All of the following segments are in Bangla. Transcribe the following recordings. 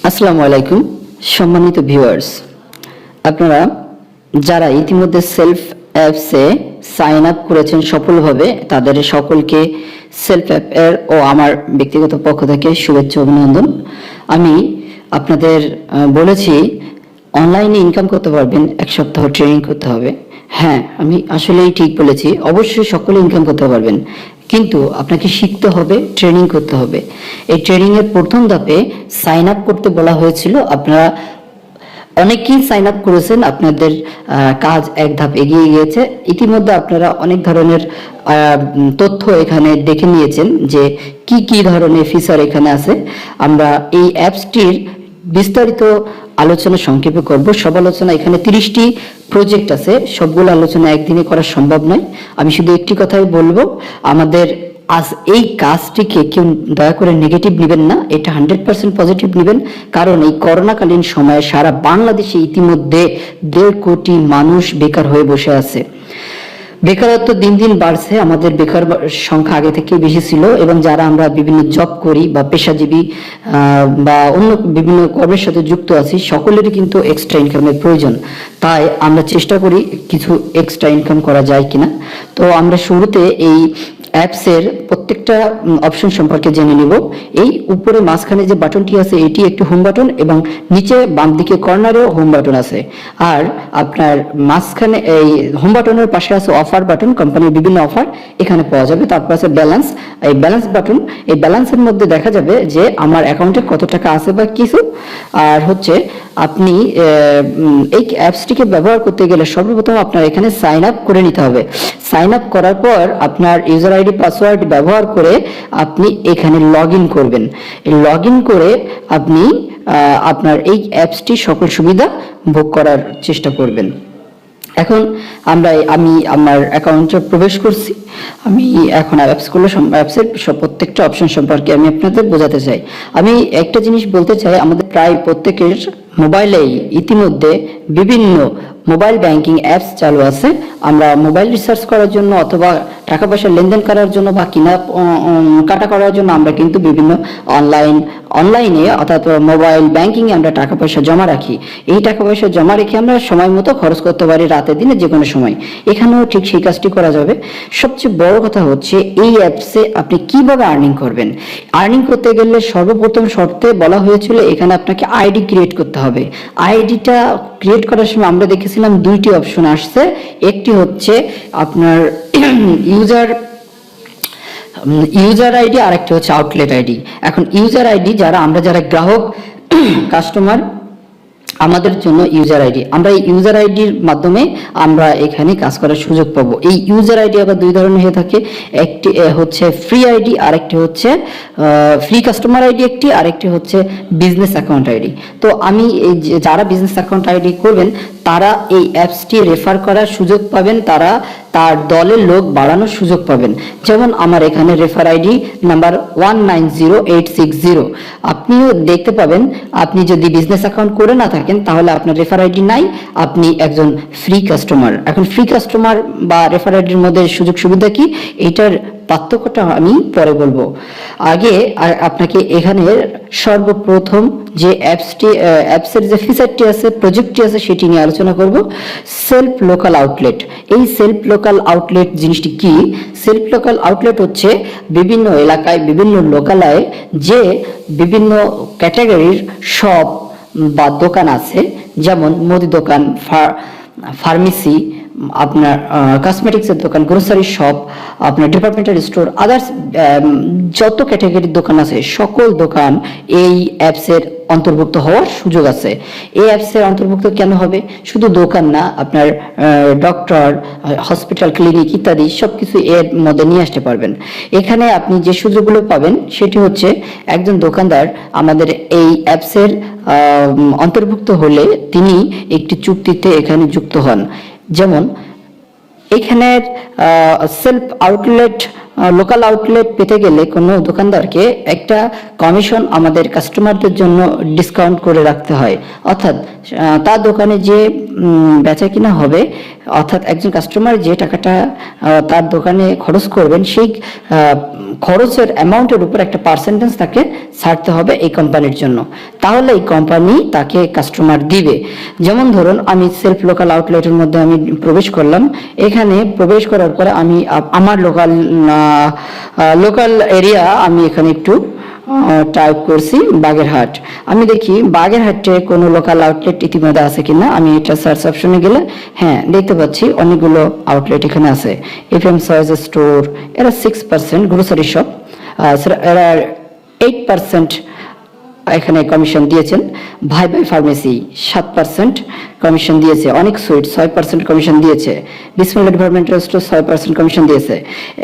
আসসালামু আলাইকুম সম্মানিত ভিউয়ার্স, আপনারা যারা ইতিমধ্যে সেলফ অ্যাপসে সাইন আপ করেছেন সফলভাবে তাদের সকলকে সেলফ অ্যাপ এর ও আমার ব্যক্তিগত পক্ষ থেকে শুভেচ্ছা অভিনন্দন। আমি আপনাদের বলেছি অনলাইনে ইনকাম করতে পারবেন, এক সপ্তাহ ট্রেনিং করতে হবে। হ্যাঁ, আমি আসলেই ঠিক বলেছি, অবশ্যই সকলে ইনকাম করতে পারবেন, কিন্তু আপনাকে শিখতে হবে, ট্রেনিং করতে হবে। এই ট্রেনিং এর প্রথম ধাপে সাইন আপ করতে বলা হয়েছিল। আপনারা অনেকেই সাইন আপ করেছেন, আপনাদের কাজ এক ধাপ এগিয়ে গিয়েছে। ইতিমধ্যে আপনারা অনেক ধরনের তথ্য এখানে দেখে নিয়েছেন যে কি কি ধরনের ফিচার এখানে আছে। আমরা এই অ্যাপসটির বিস্তারিত আলোচনা সংক্ষেপে করব। সব আলোচনা এখানে 30টি প্রজেক্ট আছে, সবগুলো আলোচনা একদিনে করা সম্ভব নয়। আমি শুধু একটি কথাই বলবো, আমাদের আজ এই কাজটিকে কেউ দয়া করে নেগেটিভ নেবেন না, এটা 100% পজিটিভ নেবেন। কারণ এই করোনাকালীন সময়ে সারা বাংলাদেশে ইতিমধ্যে 1.5 কোটি মানুষ বেকার হয়ে বসে আছে। বেকারত্ব দিন দিন বাড়ছে, আমাদের বেকার সংখ্যা আগে থেকে বেশি ছিল, এবং যারা আমরা বিভিন্ন জব করি বা পেশাজীবী বা অন্য বিভিন্ন কর্মের সাথে যুক্ত আছি, সকলেরই কিন্তু এক্সট্রা ইনকামের প্রয়োজন। তাই আমরা চেষ্টা করি কিছু এক্সট্রা ইনকাম করা যায় কিনা। তো আমরা শুরুতে এই অ্যাপসের প্রত্যেকটা অপশন সম্পর্কে জেনে নিব। এই উপরে মাঝখানে যে বাটনটি আছে এটি একটি হোম বাটন, এবং নিচে বাম দিকে কর্নারেও হোম বাটন আছে। আর আপনার মাঝখানে এই হোম বাটনের পাশে আছে অফার বাটন, কোম্পানির বিভিন্ন অফার এখানে পাওয়া যাবে। তারপর আছে ব্যালেন্স, এই ব্যালেন্স বাটন, এই ব্যালেন্সের মধ্যে দেখা যাবে যে আমার অ্যাকাউন্টে কত টাকা আছে বা কিছু। আর হচ্ছে আপনি এই অ্যাপসটিকে ব্যবহার করতে গেলে সর্বপ্রথম আপনার এখানে সাইন আপ করে নিতে হবে। সাইন আপ করার পর আপনার ইউজার আইডি পাসওয়ার্ড ব্যবহার করে আপনি এখানে লগ ইন করবেন। লগ ইন করে আপনি আপনার এই অ্যাপসটি সকল সুবিধা ভোগ করার চেষ্টা করবেন। এখন আমি আমার অ্যাকাউন্টে প্রবেশ করছি। আমি এখন অ্যাপসের প্রত্যেকটা অপশন সম্পর্কে আমি আপনাদের বোঝাতে চাই। আমি একটা জিনিস বলতে চাই, আমাদের প্রায় প্রত্যেকের মোবাইলেই ইতিমধ্যে বিভিন্ন মোবাইল ব্যাংকিং অ্যাপস চালু আছে। আমরা মোবাইল রিচার্জ করার জন্য অথবা টাকা পয়সা লেনদেন করার জন্য বা কাটা করার জন্য আমরা কিন্তু বিভিন্ন অনলাইনে অর্থাৎ মোবাইল ব্যাংকিং এ আমরা টাকা পয়সা জমা রাখি। এই টাকা পয়সা জমা রেখে আমরা সময় মতো খরচ করতে পারি, রাতে দিনে যে কোনো সময়। এখানেও ঠিক সেই কাজটি করা যাবে। সবচেয়ে বড় কথা হচ্ছে এই অ্যাপসে আপনি কিভাবে আর্নিং করবেন। আর্নিং করতে গেলে সর্বপ্রথম শর্তে বলা হয়েছিল এখানে আপনাকে আইডি ক্রিয়েট করতে হবে। আইডিটা ক্রিয়েট করার সময় আমরা দেখেছিলাম 2টি অপশন আসছে। একটি হচ্ছে আপনার ইউজার আইডি, আর একটা হচ্ছে আউটলেট আইডি। এখন ইউজার আইডি যারা গ্রাহক কাস্টমার, আমাদের জন্য ইউজার আইডি, আমরা এই ইউজার আইডির মাধ্যমে আমরা এখানে কাজ করার সুযোগ পাবো। এই ইউজার আইডি আবার 2 ধরনের হয়ে থাকে, একটি হচ্ছে ফ্রি আইডি, আরেকটি হচ্ছে ফ্রি কাস্টমার আইডি একটি, আরেকটি হচ্ছে বিজনেস অ্যাকাউন্ট আইডি। তো আমি এই যারা বিজনেস অ্যাকাউন্ট আইডি করবেন তারা এই অ্যাপসটি রেফার করার সুযোগ পাবেন, তারা তার দলের লোক বাড়ানোর সুযোগ পাবেন। যেমন আমার এখানে রেফার আইডি নাম্বার 190860। আপনিও দেখতে পাবেন, আপনি যদি বিজনেস অ্যাকাউন্ট করে না থাকেন তাহলে আপনার রেফার আইডি নাই, আপনি একজন ফ্রি কাস্টমার। এখন ফ্রি কাস্টমার বা রেফার আইডির মধ্যে সুযোগ সুবিধা কি, এইটার পার্থক্যটা আমি পরে বলবো। আগে আপনাকে এখানে সর্বপ্রথম যে অ্যাপসের যে ফিচারটি আছে, প্রজেক্টটি আছে, সেটি নিয়ে আলোচনা করব। Self local outlet. এই সেলফ লোকাল আউটলেট জিনিসটি কি? সেলফ লোকাল আউটলেট হচ্ছে বিভিন্ন এলাকায় বিভিন্ন লোকালয়ে যে বিভিন্ন ক্যাটাগরির শপ বা দোকান আছে, যেমন মুদি দোকান, ফার্মেসি, আপনার কসমেটিক্সের দোকান, গ্রোসারি শপ, আপনার ডিপার্টমেন্টাল স্টোর, আদার্স যত ক্যাটাগরির দোকান আছে সকল দোকান এই অ্যাপসের অন্তর্ভুক্ত হওয়ার সুযোগ আছে। এই অ্যাপসের অন্তর্ভুক্ত কেন হবে? শুধু দোকান না, আপনার ডক্টর, হসপিটাল, ক্লিনিক ইত্যাদি সবকিছু এর মধ্যে নিয়ে আসতে পারবেন। এখানে আপনি যে সুযোগগুলো পাবেন সেটি হচ্ছে, একজন দোকানদার আমাদের এই অ্যাপসের অন্তর্ভুক্ত হলে তিনি একটি চুক্তিতে এখানে যুক্ত হন। যেমন এখানে সেলফ আউটলেট, লোকাল আউটলেট পেতে গেলে কোনো দোকানদারকে একটা কমিশন আমাদের কাস্টমারদের জন্য ডিসকাউন্ট করে রাখতে হয়। অর্থাৎ তার দোকানে যে বেচা কিনা হবে, অর্থাৎ একজন কাস্টমার যে টাকাটা তার দোকানে খরচ করবেন সেই খরচের অ্যামাউন্টের উপর একটা পার্সেন্টেজ তাকে ছাড়তে হবে এই কোম্পানির জন্য, তাহলে এই কোম্পানি তাকে কাস্টমার দিবে। যেমন ধরুন আমি সেলফ লোকাল আউটলেটের মধ্যে আমি প্রবেশ করলাম, এখানে প্রবেশ করার পরে আমি আমার লোকাল এরিয়া আমি এখানে একটু টাইপ করছি বাগেরহাট। আমি দেখি বাগেরহাটে কোনো লোকাল আউটলেট ইতিমধ্যে আছে কিনা। আমি এটা সার্চ অপশনে গেলে হ্যাঁ দেখতে পাচ্ছি অনেকগুলো আউটলেট এখানে আছে। FM চয়েস স্টোর, এরা 6%, গ্রোসারি শপ এরা 8% এখানে কমিশন দিয়েছেন। ভাই ভাই ফার্মেসি 7% কমিশন দিয়েছে। অনেক সুইট 6% কমিশন দিয়েছে। বিসমিল্লাহ ডিপার্টমেন্টাল স্টোর 6% কমিশন দিয়েছে।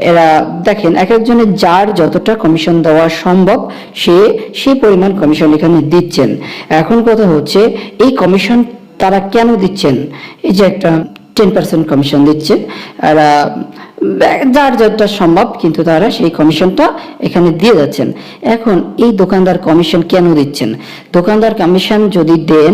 এরা দেখেন এক একজনের যার যতটা কমিশন দেওয়া সম্ভব সেই পরিমাণ কমিশন এখানে দিচ্ছেন। এখন কথা হচ্ছে এই কমিশন তারা কেন দিচ্ছেন? এই যে একটা 10% কমিশন দিচ্ছে, এরা যার যতটা সম্ভব কিন্তু তারা সেই কমিশনটা এখানে দিয়ে যাচ্ছেন। এখন এই দোকানদার কমিশন কেন দিচ্ছেন? দোকানদার কমিশন যদি দেন,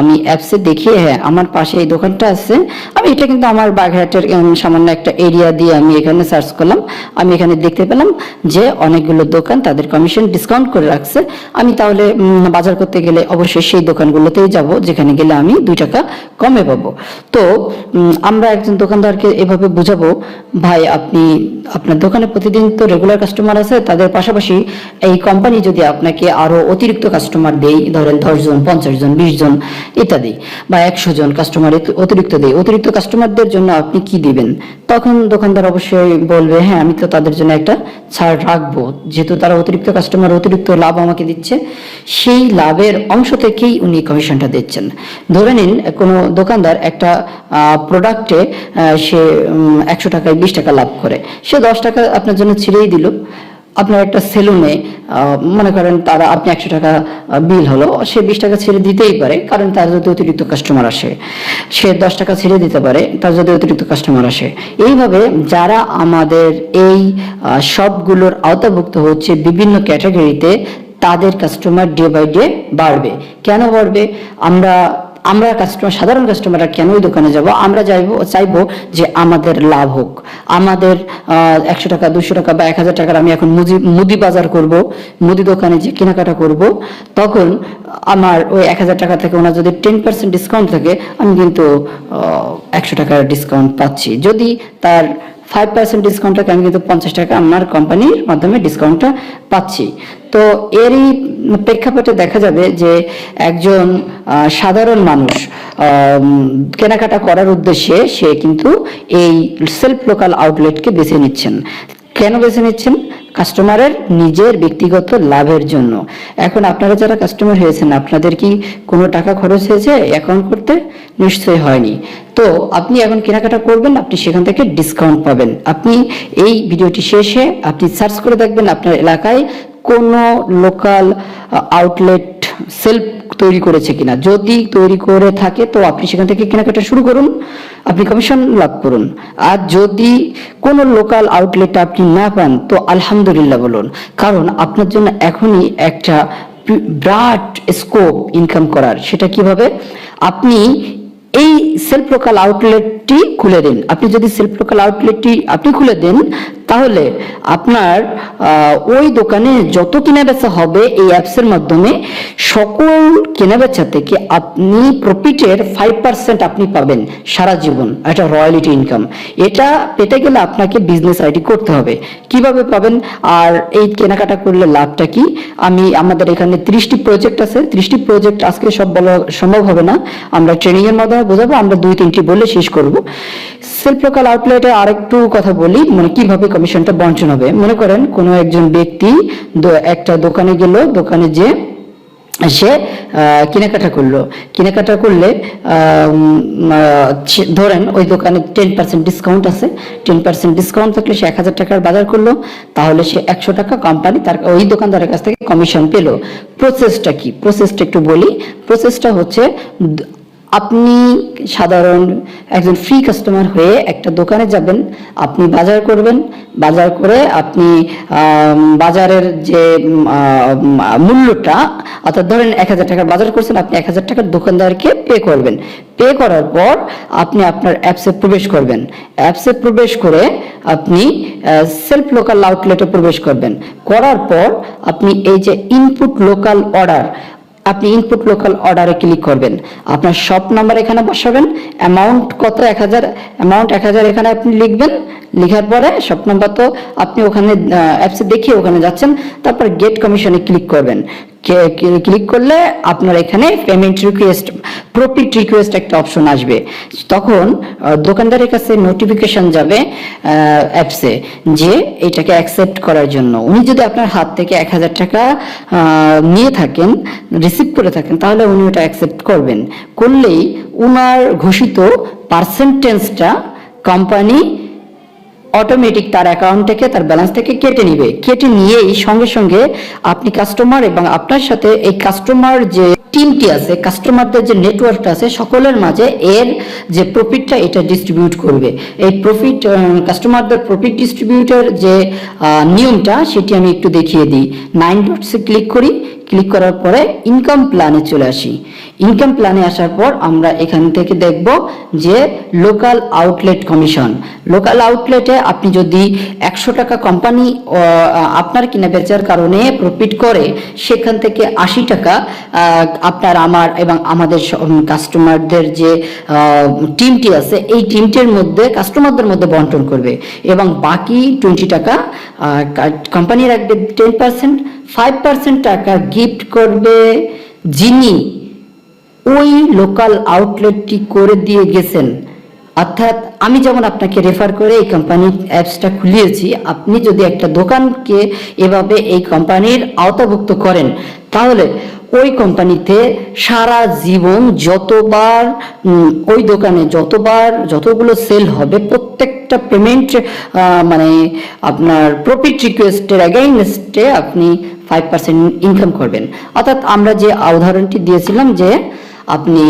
আমি অ্যাপসে দেখি হ্যাঁ আমার পাশে এই দোকানটা আছে, আমি এটা কিন্তু আমার বাগেরহাটের সামান্য একটা এরিয়া দিয়ে আমি এখানে সার্চ করলাম, আমি এখানে দেখতে পেলাম যে অনেকগুলো দোকান তাদের কমিশন ডিসকাউন্ট করে রাখছে। আমি তাহলে বাজার করতে গেলে অবশ্যই সেই দোকানগুলোতেই যাব যেখানে গেলে আমি 2 টাকা কমে পাবো। তো আমরা একজন দোকানদারকে এভাবে বুঝাবো, ভাই আপনি আপনার দোকানে প্রতিদিন তো রেগুলার কাস্টমার আছে, তাদের পাশাপাশি এই কোম্পানি যদি আপনাকে আরো অতিরিক্ত কাস্টমার দেয়, ধরেন 10 জন 50 জন 20 জন ইত্যাদি, বা 100 জন কাস্টমার অতিরিক্ত দেয়, অতিরিক্ত কাস্টমারদের জন্য আপনি কি দিবেন? তখন দোকানদার অবশ্যই বলবে হ্যাঁ আমি তো তাদের জন্য একটা ছাড় রাখবো, যেহেতু তারা অতিরিক্ত কাস্টমার অতিরিক্ত লাভ আমাকে দিচ্ছে, সেই লাভের অংশ থেকেই উনি কমিশনটা দিচ্ছেন। ধরে নিন কোনো দোকানদার একটা প্রোডাক্টে সে 100 টাকায় 20 টাকা লাভ করে, সে 10 টাকা আপনার জন্য ছেড়েই দিল। আপনার একটা সেলুনে মনে করেন আপনি 100 টাকা বিল হলো, সে 20 টাকা ছেড়ে দিতেই পারে, কারণ তার যদি অতিরিক্ত কাস্টমার আসে। সে 10 টাকা ছেড়ে দিতে পারে তার যদি অতিরিক্ত কাস্টমার আসে। এইভাবে যারা আমাদের এই সবগুলোর আওতাভুক্ত হচ্ছে বিভিন্ন ক্যাটাগরিতে, তাদের কাস্টমার ডে বাই ডে বাড়বে। কেন বাড়বে? আমরা সাধারণ কাস্টমাররা কেন ওই দোকানে যাব? আমরা চাইবো যে আমাদের লাভ হোক, আমাদের 100 টাকা 200 টাকা বা 1000 টাকার আমি এখন মুদি বাজার করব, মুদি দোকানে যে কেনাকাটা করব, তখন আমার ওই 1000 টাকা থেকে ওনার যদি 10% ডিসকাউন্ট থাকে, আমি কিন্তু 100 টাকার ডিসকাউন্ট পাচ্ছি। যদি তার 5% ডিসকাউন্ট থাকে, আমি কিন্তু 50 টাকা আমার কোম্পানির মাধ্যমে ডিসকাউন্টটা পাচ্ছি। তো এরই প্রেক্ষাপটে দেখা যাবে যে একজন সাধারণ মানুষ কেনাকাটা করার উদ্দেশ্যে সে কিন্তু এই সেলফ লোকাল আউটলেটকে বেছে নিচ্ছেন। কেন বেছে নিচ্ছেন? কাস্টমারের নিজের ব্যক্তিগত লাভের জন্য। এখন আপনারা যারা কাস্টমার হয়েছেন, আপনাদের কি কোনো টাকা খরচ হয়েছে অ্যাকাউন্ট করতে? নিশ্চয়ই হয়নি। তো আপনি এখন কেনাকাটা করবেন, আপনি সেখান থেকে ডিসকাউন্ট পাবেন। আপনি এই ভিডিওটি শেষে আপনি সার্চ করে দেখবেন আপনার এলাকায় কোনো লোকাল আউটলেট সেলফ তৈরি করেছে কিনা। যদি তৈরি করে থাকে তো আপনি সেখান থেকে কেনাকাটা শুরু করুন, আপনি কমিশন লাভ করুন। আর যদি কোনো লোকাল আউটলেট আপনি না পান তো আলহামদুলিল্লাহ বলুন, কারণ আপনার জন্য এখনই একটা বিরাট স্কোপ ইনকাম করার। সেটা কিভাবে? আপনি এই সেলফ লোকাল আউটলেটটি খুলে দিন। আপনি যদি সেলফ লোকাল আউটলেটটি আপনি খুলে দেন, তাহলে আপনার ওই দোকানে যত কেনাবেচা হবে এই অ্যাপসের মাধ্যমে, সকল কেনাবেচা থেকে আপনি প্রফিটের 5% আপনি পাবেন সারা জীবন। এটা রয়্যালিটি ইনকাম। এটা পেতে গেলে আপনাকে বিজনেস আইডি করতে হবে। কিভাবে পাবেন আর এই কেনাকাটা করলে লাভটা কি? আমাদের এখানে 30টি প্রজেক্ট আছে। 30টি প্রজেক্ট আজকে সব বলা সম্ভব হবে না, আমরা ট্রেনিং এর মাধ্যমে বোঝাবো। আমরা 2-3টি বলে শেষ করব। সেলফ লোকাল আউটলেটে আরেকটু কথা বলি, মানে কিভাবে কমিশনটা বন্টন হবে। মনে করেন কোনো একজন ব্যক্তি একটা দোকানে গেল, দোকানে যে সে কেনাকাটা করলে ধরেন ওই দোকানে 10% ডিসকাউন্ট আছে। 10% ডিসকাউন্ট থাকলে সে 1000 টাকার বাজার করলো, তাহলে সে 100 টাকা কোম্পানি তার ওই দোকানদারের কাছ থেকে কমিশন পেল। প্রসেসটা কি? প্রসেসটা একটু বলি। প্রসেসটা হচ্ছে আপনি সাধারণ একজন ফ্রি কাস্টমার হয়ে একটা দোকানে যাবেন, আপনি বাজার করবেন, বাজার করে আপনি বাজারের যে মূল্যটা, অর্থাৎ ধরেন 1000 টাকার বাজার করছেন, আপনি 1000 টাকার দোকানদারকে পে করবেন। পে করার পর আপনি আপনার অ্যাপসে প্রবেশ করবেন। অ্যাপসে প্রবেশ করে আপনি সেলফ লোকাল আউটলেটে প্রবেশ করবেন। করার পর আপনি এই যে ইনপুট লোকাল অর্ডার, আপনি ইনপুট লোকাল অর্ডারে ক্লিক করবেন। আপনার শপ নাম্বার এখানে বসাবেন, অ্যামাউন্ট কত 1000, অ্যামাউন্ট 1000 এখানে আপনি লিখবেন। লেখার পরে শপ নাম্বার তো আপনি ওখানে অ্যাপসে দেখিয়ে ওখানে যাচ্ছেন, তারপর গেট কমিশনে ক্লিক করবেন। ক্লিক করলে আপনার এখানে পেমেন্ট রিকোয়েস্ট, প্রফিট রিকোয়েস্ট একটা অপশন আসবে। তখন দোকানদারের কাছে নোটিফিকেশন যাবে অ্যাপসে যে এটাকে অ্যাকসেপ্ট করার জন্য। উনি যদি আপনার হাত থেকে 1000 টাকা নিয়ে থাকেন, রিসিভ করে থাকেন, তাহলে উনি ওটা অ্যাকসেপ্ট করবেন। করলেই উনার ঘোষিত পার্সেন্টেজটা কোম্পানি অটোমেটিক তার অ্যাকাউন্ট থেকে, তার ব্যালেন্স থেকে কেটে নিবে। কেটে নিয়েই সঙ্গে সঙ্গে আপনি কাস্টমার এবং আপনার সাথে এই কাস্টমার যে টিমটি আছে, কাস্টমারদের যে নেটওয়ার্কটা আছে, সকলের মাঝে এর যে প্রফিটটা এটা ডিস্ট্রিবিউট করবে। এই প্রফিট, কাস্টমারদের প্রফিট ডিস্ট্রিবিউটের যে নিয়মটা সেটি আমি একটু দেখিয়ে দিই। 9 ডটসে ক্লিক করি। ক্লিক করার পরে ইনকাম প্ল্যানে চলে আসি। ইনকাম প্ল্যানে আসার পর আমরা এখান থেকে দেখব যে লোকাল আউটলেট কমিশন। লোকাল আউটলেটে আপনি যদি 100 টাকা কোম্পানি আপনার কিনা বেচার কারণে প্রফিট করে, সেখান থেকে 80 টাকা আপনার, আমার এবং আমাদের কাস্টমারদের যে টিমটি আছে এই টিমটির মধ্যে, কাস্টমারদের মধ্যে বন্টন করবে এবং বাকি 20 টাকা কোম্পানি রাখবে 10%। 5% টাকা গিফট করবে যিনি ওই লোকাল আউটলেটটি করে দিয়ে গেছেন। অর্থাৎ আমি যেমন আপনাকে রেফার করে এই কোম্পানির অ্যাপসটা খুলিয়েছি, আপনি যদি একটা দোকানকে এভাবে এই কোম্পানির আওতাভুক্ত করেন, তাহলে ওই কোম্পানিতে সারা জীবন যতবার ওই দোকানে যতগুলো সেল হবে, প্রত্যেকটা পেমেন্ট মানে আপনার প্রফিট রিকোয়েস্টের অ্যাগেইনস্টে আপনি 5% ইনকাম করবেন। অর্থাৎ আমরা যে উদাহরণটি দিয়েছিলাম যে আপনি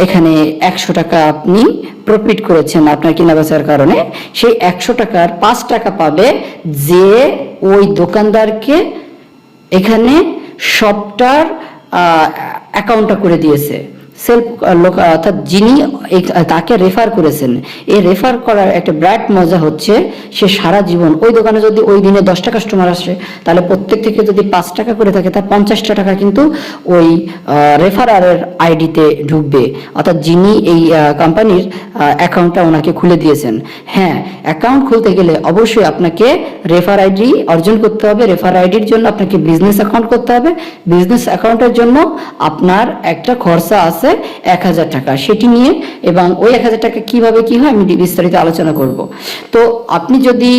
এখানে 100 টাকা আপনি প্রফিট করেছেন আপনার কেনা বেচার কারণে, সেই 100 টাকার 5 টাকা পাবে যে ওই দোকানদারকে এখানে শপটার অ্যাকাউন্টটা করে দিয়েছে। সেলফ অর্থাৎ যিনি তাকে রেফার করেছেন, এই রেফার করার একটা ব্রাইট মজা হচ্ছে সে সারা জীবন ওই দোকানে যদি ওই দিনে 10টা কাস্টমার আসে, তাহলে প্রত্যেক থেকে যদি 5 টাকা করে থাকে, তার 50টা টাকা কিন্তু ওই রেফারারের আইডিতে ঢুকবে, অর্থাৎ যিনি এই কোম্পানির অ্যাকাউন্টটা ওনাকে খুলে দিয়েছেন। হ্যাঁ, অ্যাকাউন্ট খুলতে গেলে অবশ্যই আপনাকে রেফার আইডি অর্জন করতে হবে। রেফার আইডির জন্য আপনাকে বিজনেস অ্যাকাউন্ট করতে হবে। বিজনেস অ্যাকাউন্টের জন্য আপনার একটা খরচা আছে 1000 টাকা, সেটি নিয়ে, এবং ওই 1000 টাকা কিভাবে কি হয় আমি বিস্তারিত আলোচনা করব। তো আপনি যদি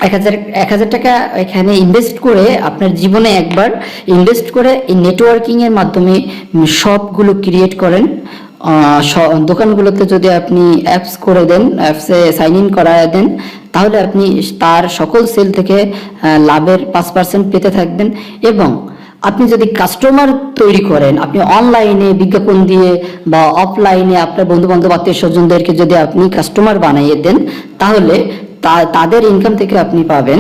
1000 টাকা এখানে ইনভেস্ট করে, আপনার জীবনে একবার ইনভেস্ট করে এই নেটওয়ার্কিং এর মাধ্যমে শপগুলো ক্রিয়েট করেন, দোকানগুলোতে যদি আপনি অ্যাপস করে দেন, অ্যাপসে সাইন ইন করায় দেন, তাহলে আপনি তার সকল সেল থেকে লাভের 5% পেতে থাকবেন। এবং আপনি যদি কাস্টমার তৈরি করেন, আপনি অনলাইনে বিজ্ঞাপন দিয়ে বা অফলাইনে আপনার বন্ধু বান্ধব আত্মীয় স্বজনদেরকে যদি আপনি কাস্টমার বানিয়ে দেন, তাহলে তাদের ইনকাম থেকে আপনি পাবেন,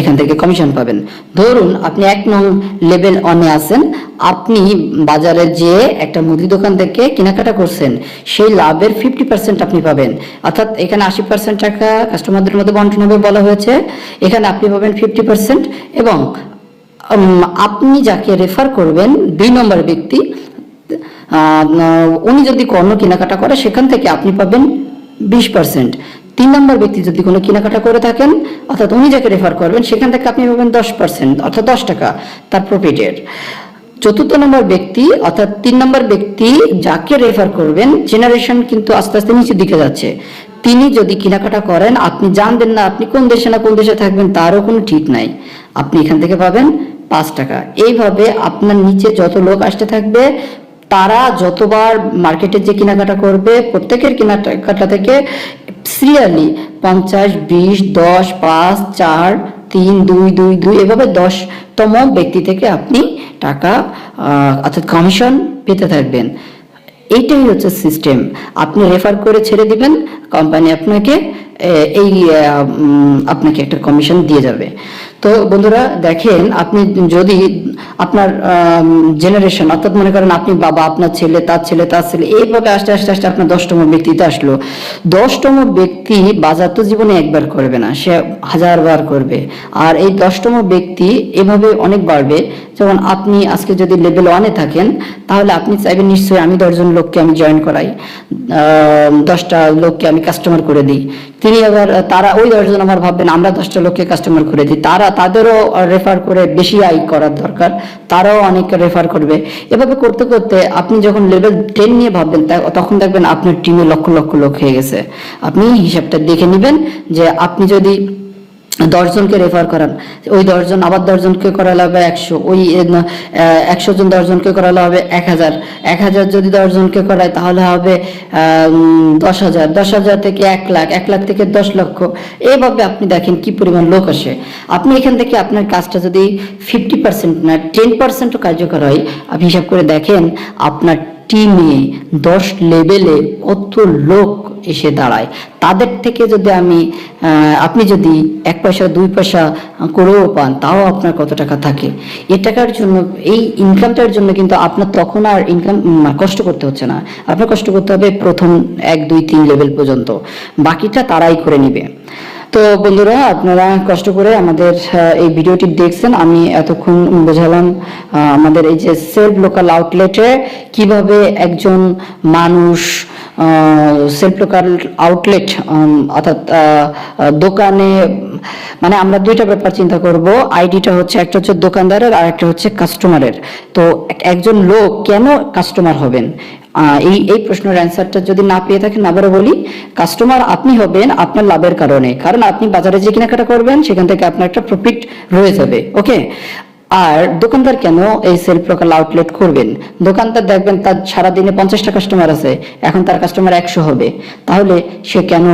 এখান থেকে কমিশন পাবেন। ধরুন আপনি 1 নং লেভেল অনে আছেন, আপনি বাজারে যে একটা মুদি দোকান থেকে কেনাকাটা করছেন, সেই লাভের 50% আপনি পাবেন। অর্থাৎ এখানে 80% টাকা কাস্টমারদের মধ্যে বন্টন হবে বলা হয়েছে, এখানে আপনি পাবেন 50%। এবং আপনি যাকে রেফার করবেন 2 নম্বর ব্যক্তি, উনি যদি কোনো কেনাকাটা করে সেখান থেকে আপনি পাবেন 20%। 3 নম্বর ব্যক্তি যদি কোনো কেনাকাটা করে থাকেন, অর্থাৎ উনি যাকে রেফার করবেন সেখান থেকে আপনি পাবেন 10%, অর্থাৎ 10 টাকা তার প্রফিটের। 4র্থ নম্বর ব্যক্তি অর্থাৎ 3 নম্বর ব্যক্তি যাকে রেফার করবেন, জেনারেশন কিন্তু আস্তে আস্তে নিচের দিকে যাচ্ছে, তিনি যদি কেনাকাটা করেন, আপনি জানবেন না আপনি কোন দেশে না কোন দেশে থাকবেন, তারও কোনো ঠিক নাই, আপনি এখান থেকে পাবেন 5 টাকা। এইভাবে আপনার নিচে যত লোক আসতে থাকবে, তারা যতবার মার্কেটে যে কেনাকাটা করবে, প্রত্যেকের কেনাকাটা থেকে সিরিয়ালি 50, 20, 10, 5, 4, 3, 2, 2, 2 এভাবে 10তম ব্যক্তি থেকে আপনি টাকা অর্থাৎ কমিশন পেতে থাকবেন। এইটাই হচ্ছে সিস্টেম। আপনি রেফার করে ছেড়ে দিবেন, কোম্পানি আপনাকে আপনাকে একটা কমিশন দিয়ে যাবে। তো বন্ধুরা দেখেন, আপনি যদি আপনার জেনারেশন, অর্থাৎ মনে করেন আপনি বাবা, আপনার ছেলে, তার ছেলে, তার ছেলে, এইভাবে আস্তে আস্তে আস্তে আপনার 10তম ব্যক্তিতে আসলো। 10তম ব্যক্তি বাজার তো জীবনে একবার করবে না, সে 1000 বার করবে। আর এই 10তম ব্যক্তি এভাবে অনেক বাড়বে। যেমন আপনি আজকে যদি লেভেল 1-এ থাকেন, তাহলে আপনি চাইবেন নিশ্চয়ই আমি 10জন লোককে আমি জয়েন করাই, 10টা লোককে আমি কাস্টমার করে দিই। তিনি আবার তারা ওই 10জন আমার ভাববেন আমরা 10টা লোককে কাস্টমার করে দিই, তাদেরও রেফার করে বেশি আয় করার দরকার, তারাও অনেককে রেফার করবে। এভাবে করতে করতে আপনি যখন লেভেল 10 নিয়ে ভাববেন, তখন দেখবেন আপনার টিমে লক্ষ লক্ষ লোক হয়ে গেছে। আপনি হিসাবটা দেখে নেবেন যে আপনি যদি 10জনকে রেফার করান, ওই 10জন আবার 10জনকে করালে হবে 100, ওই 100 জন 10জনকে করালে হবে 1000, 1000 যদি 10জনকে করায় তাহলে হবে 10,000, 10,000 থেকে 1 লাখ, 1 লাখ থেকে 10 লক্ষ। এইভাবে আপনি দেখেন কি পরিমাণ লোক আসে। আপনি এখান থেকে আপনার কাজটা যদি 50% না 10%ও কার্যকর হয়, আপনি হিসাব করে দেখেন আপনার টিমে 10 লেভেলে কত লোক এসে দাঁড়ায়। তাদের থেকে যদি আপনি যদি 1 পয়সা 2 পয়সা করেও পান, তাও আপনার কত টাকা থাকে। এই টাকার জন্য, এই ইনকামটার জন্য কিন্তু আপনার তখন আর কষ্ট করতে হচ্ছে না। আপনার কষ্ট করতে হবে প্রথম 1 2 3 লেভেল পর্যন্ত, বাকিটা তারাই করে নিবে। তো বন্ধুরা, আপনারা কষ্ট করে আমাদের এই ভিডিওটি দেখছেন। আমি এতক্ষণ বোঝালাম আমাদের এই যে সেলফ লোকাল আউটলেটে কিভাবে একজন মানুষ সেলফ লোকাল আউটলেট অর্থাৎ দোকানে, মানে আমরা দুইটা ব্যাপার চিন্তা করব। আইডিটা হচ্ছে, একটা হচ্ছে দোকানদারের আর একটা হচ্ছে কাস্টমারের। তো একজন লোক কেন কাস্টমার হবেন, এই প্রশ্নের অ্যান্সারটা যদি না পেয়ে থাকেন, আবারও বলি, কাস্টমার আপনি হবেন আপনার লাভের কারণে, কারণ আপনি বাজারে যে কেনাকাটা করবেন সেখান থেকে আপনার একটা প্রফিট রয়ে যাবে। ওকে। আর দোকানদার কেন এই সেলফ লোকাল আউটলেট করবেন? দোকানদার দেখবেন তার সারাদিনে 50টা কাস্টমার আছে, এখন তার কাস্টমার 100 হবে, তাহলে সে কেন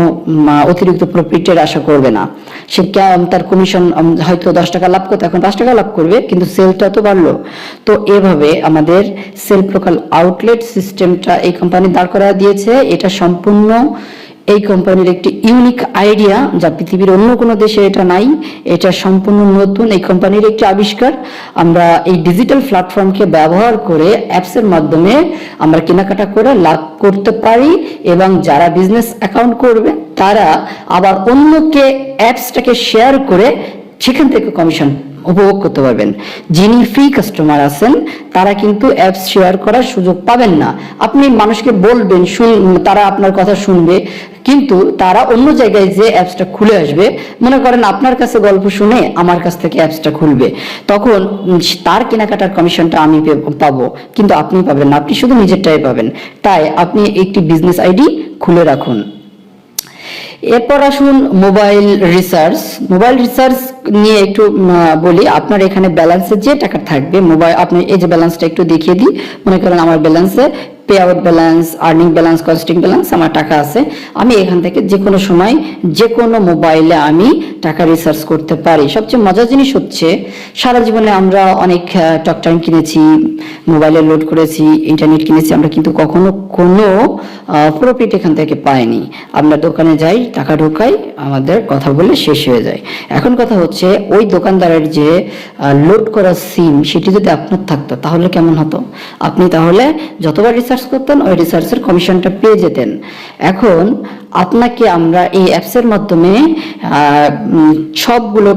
অতিরিক্ত প্রফিটের আশা করবে না? সে তার কমিশন হয়তো 10 টাকা লাভ করতে এখন 5 টাকা লাভ করবে, কিন্তু সেলটা তো বাড়লো। তো এভাবে আমাদের সেলফ লোকাল আউটলেট সিস্টেমটা এই কোম্পানি দাঁড় করা দিয়েছে। এটা সম্পূর্ণ এই কোম্পানির একটি ইউনিক আইডিয়া, যা পৃথিবীর অন্য কোনো দেশে এটা নাই। এটা সম্পূর্ণ নতুন, এই কোম্পানির একটি আবিষ্কার। আমরা এই ডিজিটাল প্ল্যাটফর্মকে ব্যবহার করে অ্যাপসের মাধ্যমে আমরা কেনাকাটা করে লাভ করতে পারি, এবং যারা বিজনেস অ্যাকাউন্ট করবে তারা আবার অন্যকে অ্যাপসটাকে শেয়ার করে সেখান থেকে কমিশন উপভোগ করতে পারবেন। যিনি ফ্রি কাস্টমার আছেন তারা কিন্তু অ্যাপস শেয়ার করার সুযোগ পাবেন না। আপনি মানুষকে বলবেন, তারা আপনার কথা শুনবে, কিন্তু তারা অন্য জায়গায় যে অ্যাপসটা খুলে আসবে, মনে করেন আপনার কাছে গল্প শুনে আমার কাছ থেকে অ্যাপসটা খুলবে, তখন তার কেনাকাটার কমিশনটা আমি পাবো, কিন্তু আপনি পাবেন না, আপনি শুধু নিজেরটাই পাবেন। তাই আপনি একটি বিজনেস আইডি খুলে রাখুন। এরপর আসুন মোবাইল রিসার্চ। মোবাইল রিসার্চ নিয়ে একটু বলি। আপনার এখানে ব্যালেন্সে যে টাকা থাকবে, আপনি এই যে ব্যালেন্সটা একটু দেখিয়ে দিই। মনে করেন আমার ব্যালেন্সে pay out balance, earning balance, costing balance আমার টাকা আছে। আমি এখান থেকে যে কোনো সময় যে কোনো মোবাইলে আমি টাকা রিসার্চ করতে পারি। সবচেয়ে মজার জিনিস হচ্ছে, সারা জীবনে আমরা অনেক টক টাইম কিনেছি, মোবাইলে লোড করেছি, ইন্টারনেট কিনেছি, আমরা কিন্তু কখনো কোনো প্রফিট এখান থেকে পাইনি। আমরা দোকানে যাই, টাকা ঢোকাই, আমাদের কথা বলে শেষ হয়ে যায়। এখন কথা হচ্ছে, ওই দোকানদারের যে লোড করা সিম সেটি যদি আপনার থাকতো তাহলে কেমন হতো? আপনি তাহলে যতবার রিসার্চ করতেন ওই রিসার্চের কমিশনটা পেয়ে যেতেন। এখন আপনাকে আমরা এই অ্যাপসের মাধ্যমে সবগুলো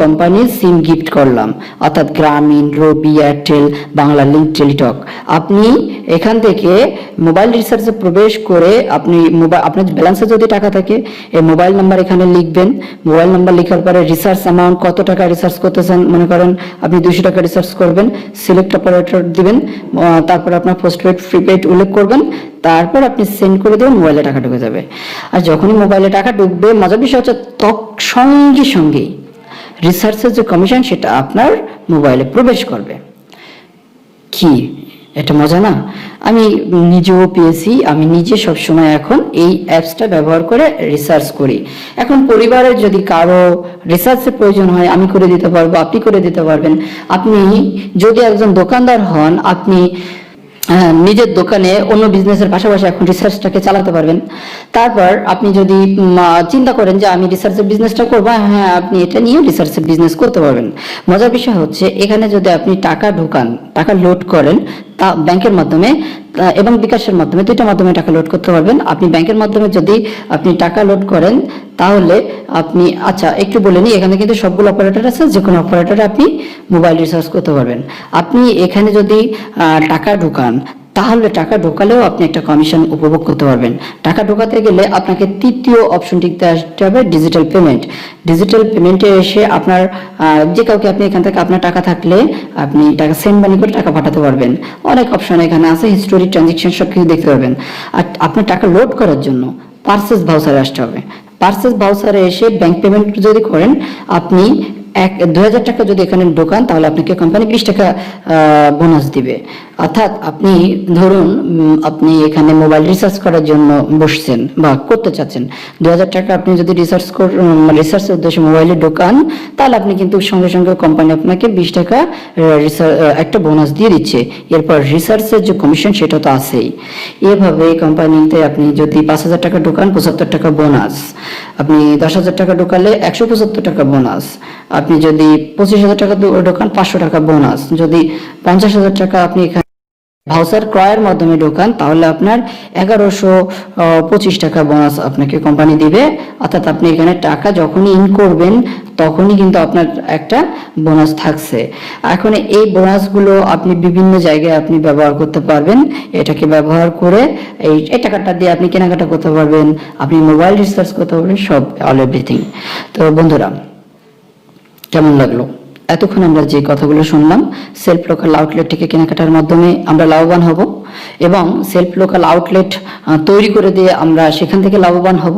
কোম্পানির সিম গিফট করলাম, অর্থাৎ গ্রামীণ, রবি, এয়ারটেল, বাংলা লিংক, টেলিটক। আপনি এখান থেকে মোবাইল রিসার্চে প্রবেশ করে আপনার ব্যালেন্সে যদি টাকা থাকে, এই মোবাইল নাম্বার এখানে লিখবেন। মোবাইল নাম্বার লেখার পরে রিসার্চ অ্যামাউন্ট, কত টাকা রিসার্চ করতেছেন, মনে করেন আপনি 200 টাকা রিসার্চ করবেন, সিলেক্ট অপারেটর দিবেন, তারপর আপনার পোস্টপেড প্রিপেড উল্লেখ করবেন, তারপর আপনি সেন্ড করে দেবেন, মোবাইলে টাকা ঢুকে যাবে। আর যখনই মোবাইলে টাকা ঢুকবে, মজার বিষয় হচ্ছে সঙ্গে সঙ্গেই রিসার্চের যে কমিশন সেটা আপনার মোবাইলে প্রবেশ করবে। কি এটা মজা না? আমি নিজেও পেয়েছি, আমি নিজে সবসময় এখন এই অ্যাপসটা ব্যবহার করে রিসার্চ করি। এখন পরিবারের যদি কারো রিসার্চের প্রয়োজন হয় আমি করে দিতে পারবো, আপনি করে দিতে পারবেন। আপনি যদি একজন দোকানদার হন, আপনি নিজের দোকানে অন্য বিজনেসের পাশাপাশি এখন রিসার্চটাকে চালাতে পারবেন। তারপর আপনি যদি চিন্তা করেন যে আমি রিসার্চের বিজনেসটা করবো, হ্যাঁ আপনি এটা নিয়ে রিসার্চের বিজনেস করতে পারবেন। মজার বিষয় হচ্ছে এখানে যদি আপনি টাকা ঢোকান, টাকা লোড করেন, তা ব্যাংকের মাধ্যমে এবং বিকাশের মাধ্যমে, দুইটা মাধ্যমে টাকা লোড করতে পারবেন। আপনি ব্যাংকের মাধ্যমে যদি আপনি টাকা লোড করেন তাহলে আপনি, আচ্ছা একটু বলে নিই, এখানে কিন্তু সবগুলো অপারেটর আছে, যে কোনো অপারেটরে আপনি মোবাইল রিচার্জ করতে পারবেন। আপনি এখানে যদি টাকা ঢোকান তাহলে টাকা ঢোকালেও আপনি একটা কমিশন উপভোগ করতে পারবেন। টাকা ঢোকাতে গেলে আপনাকে তৃতীয় অপশনটিতে আসতে হবে, ডিজিটাল পেমেন্ট। ডিজিটাল পেমেন্টে এসে আপনার যে কাউকে আপনি এখান থেকে আপনার টাকা থাকলে আপনি টাকা সেন্ড মানি করে টাকা পাঠাতে পারবেন। অনেক অপশন এখানে আছে, হিস্টোরি, ট্রানজেকশন সব কিছু দেখতে পারবেন। আর আপনার টাকা লোড করার জন্য পার্সেস ভাউচারে আসতে হবে। পার্সেস ভাউচারে এসে ব্যাংক পেমেন্ট যদি করেন, আপনি 2000 টাকা যদি এখানে ঢোকান তাহলে আপনাকে কোম্পানি 20 টাকা বোনাস দিবে। অর্থাৎ আপনি ধরুন আপনি এখানে মোবাইল রিচার্জ করার জন্য বসছেন বা করতে চাচ্ছেন, 2000 টাকা আপনি যদি রিসার্চের উদ্দেশ্যে মোবাইলে ঢোকান তাহলে আপনি কিন্তু সঙ্গে সঙ্গে কোম্পানি আপনাকে 20 টাকা একটা বোনাস দিয়ে দিচ্ছে। এরপর রিসার্চের যে কমিশন সেটা তো আছেই। এভাবে কোম্পানিতে আপনি যদি 5000 টাকা ঢোকান 75 টাকা বোনাস, আপনি 10,000 টাকা ঢোকালে 175 টাকা বোনাস, আপনি যদি 25,000 টাকা ঢোকান 500 টাকা বোনাস, যদি 50,000 টাকা আপনি এখানে ভাউচার ক্রয়ের মাধ্যমে ঢোকান তাহলে আপনার 1125 টাকা বোনাস আপনাকে কোম্পানি দিবে। অর্থাৎ আপনি এখানে টাকা যখনই ইন করবেন তখনই কিন্তু আপনার একটা বোনাস থাকছে। এখন এই বোনাসগুলো আপনি বিভিন্ন জায়গায় আপনি ব্যবহার করতে পারবেন। এটাকে ব্যবহার করে এই টাকাটা দিয়ে আপনি কেনাকাটা করতে পারবেন, আপনি মোবাইল রিচার্জ করতে পারবেন, সব অল এভরিথিং। তো বন্ধুরা, কেমন লাগলো? এতক্ষণ আমরা যে কথাগুলো শুনলাম, সেলফ লোকাল আউটলেট থেকে কেনাকাটার মাধ্যমে আমরা লাভবান হব এবং সেলফ লোকাল আউটলেট তৈরি করে দিয়ে আমরা সেখান থেকে লাভবান হব।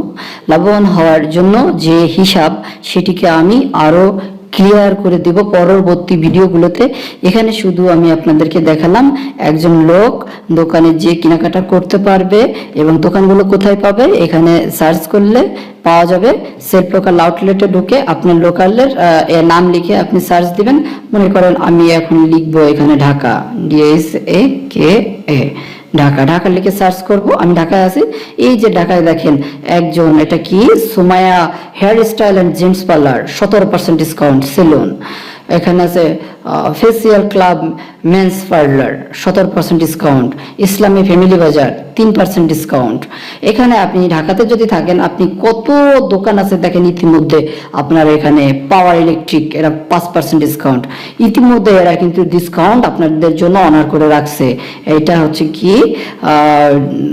লাভবান হওয়ার জন্য যে হিসাব সেটিকে আমি আরো ক্লিয়ার করে দেব পরবর্তী ভিডিওগুলোতে। এখানে শুধু আমি আপনাদেরকে দেখালাম একজন লোক দোকানে যে কেনাকাটা করতে পারবে এবং দোকানগুলো কোথায় পাবে, এখানে সার্চ করলে পাওয়া যাবে। সেলফ লোকাল আউটলেটে ঢুকে আপনার লোকালের নাম লিখে আপনি সার্চ দিবেন। মনে করেন আমি এখন লিখবো এখানে ঢাকা, DSAKA, ঢাকা, ঢাকা লিখে সার্চ করব। আমি ঢাকায় আছি। এই যে ঢাকায় দেখেন একজন, এটা কি Sumaiya hair style and gents parlour, 17% discount salon. এখানে আছে facial club men's parlour, 17% discount. Islami family Bazar, 3% discount. এখানে আপনি ঢাকাতে যদি থাকেন আপনি কত দোকান আছে দেখেন। ইতিমধ্যে আপনার এখানে পাওয়ার ইলেকট্রিক, এরা 5% ডিসকাউন্ট। ইতিমধ্যে এরা কিন্তু ডিসকাউন্ট আপনাদের জন্য অনার করে রাখছে। এটা হচ্ছে কি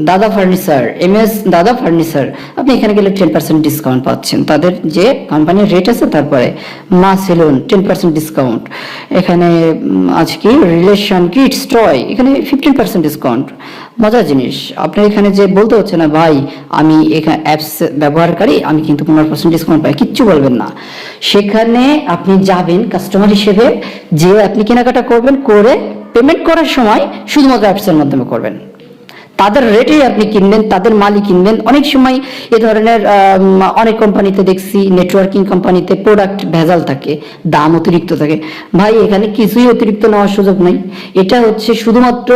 দাদা ফার্নিচার, MS দাদা ফার্নিচার, আপনি এখানে গেলে 10% ডিসকাউন্ট পাচ্ছেন। তাদের যে কোম্পানির রেট আছে, তারপরে মা সেলুন 10% ডিসকাউন্ট। এখানে আছে কি রিলেশন কিডস টয়, এখানে 15% ডিসকাউন্ট। মজার জিনিস, আপনার এখানে যে বলতে হচ্ছে না ভাই আমি এখানে অ্যাপস ব্যবহারকারী, আমি কিন্তু 15% ডিসকাউন্ট পাই, কিচ্ছু বলবেন না। সেখানে আপনি যাবেন কাস্টমার হিসেবে, যে আপনি কেনাকাটা করবেন, করে পেমেন্ট করার সময় শুধুমাত্র অ্যাপসের মাধ্যমে করবেন। তাদের রেটেই আপনি কিনবেন, তাদের মালই কিনবেন। অনেক সময় এ ধরনের অনেক কোম্পানিতে দেখছি, নেটওয়ার্কিং কোম্পানিতে প্রোডাক্ট ভেজাল থাকে, দাম অতিরিক্ত থাকে। ভাই এখানে কিছুই অতিরিক্ত নেওয়ার সুযোগ নাই। এটা হচ্ছে শুধুমাত্র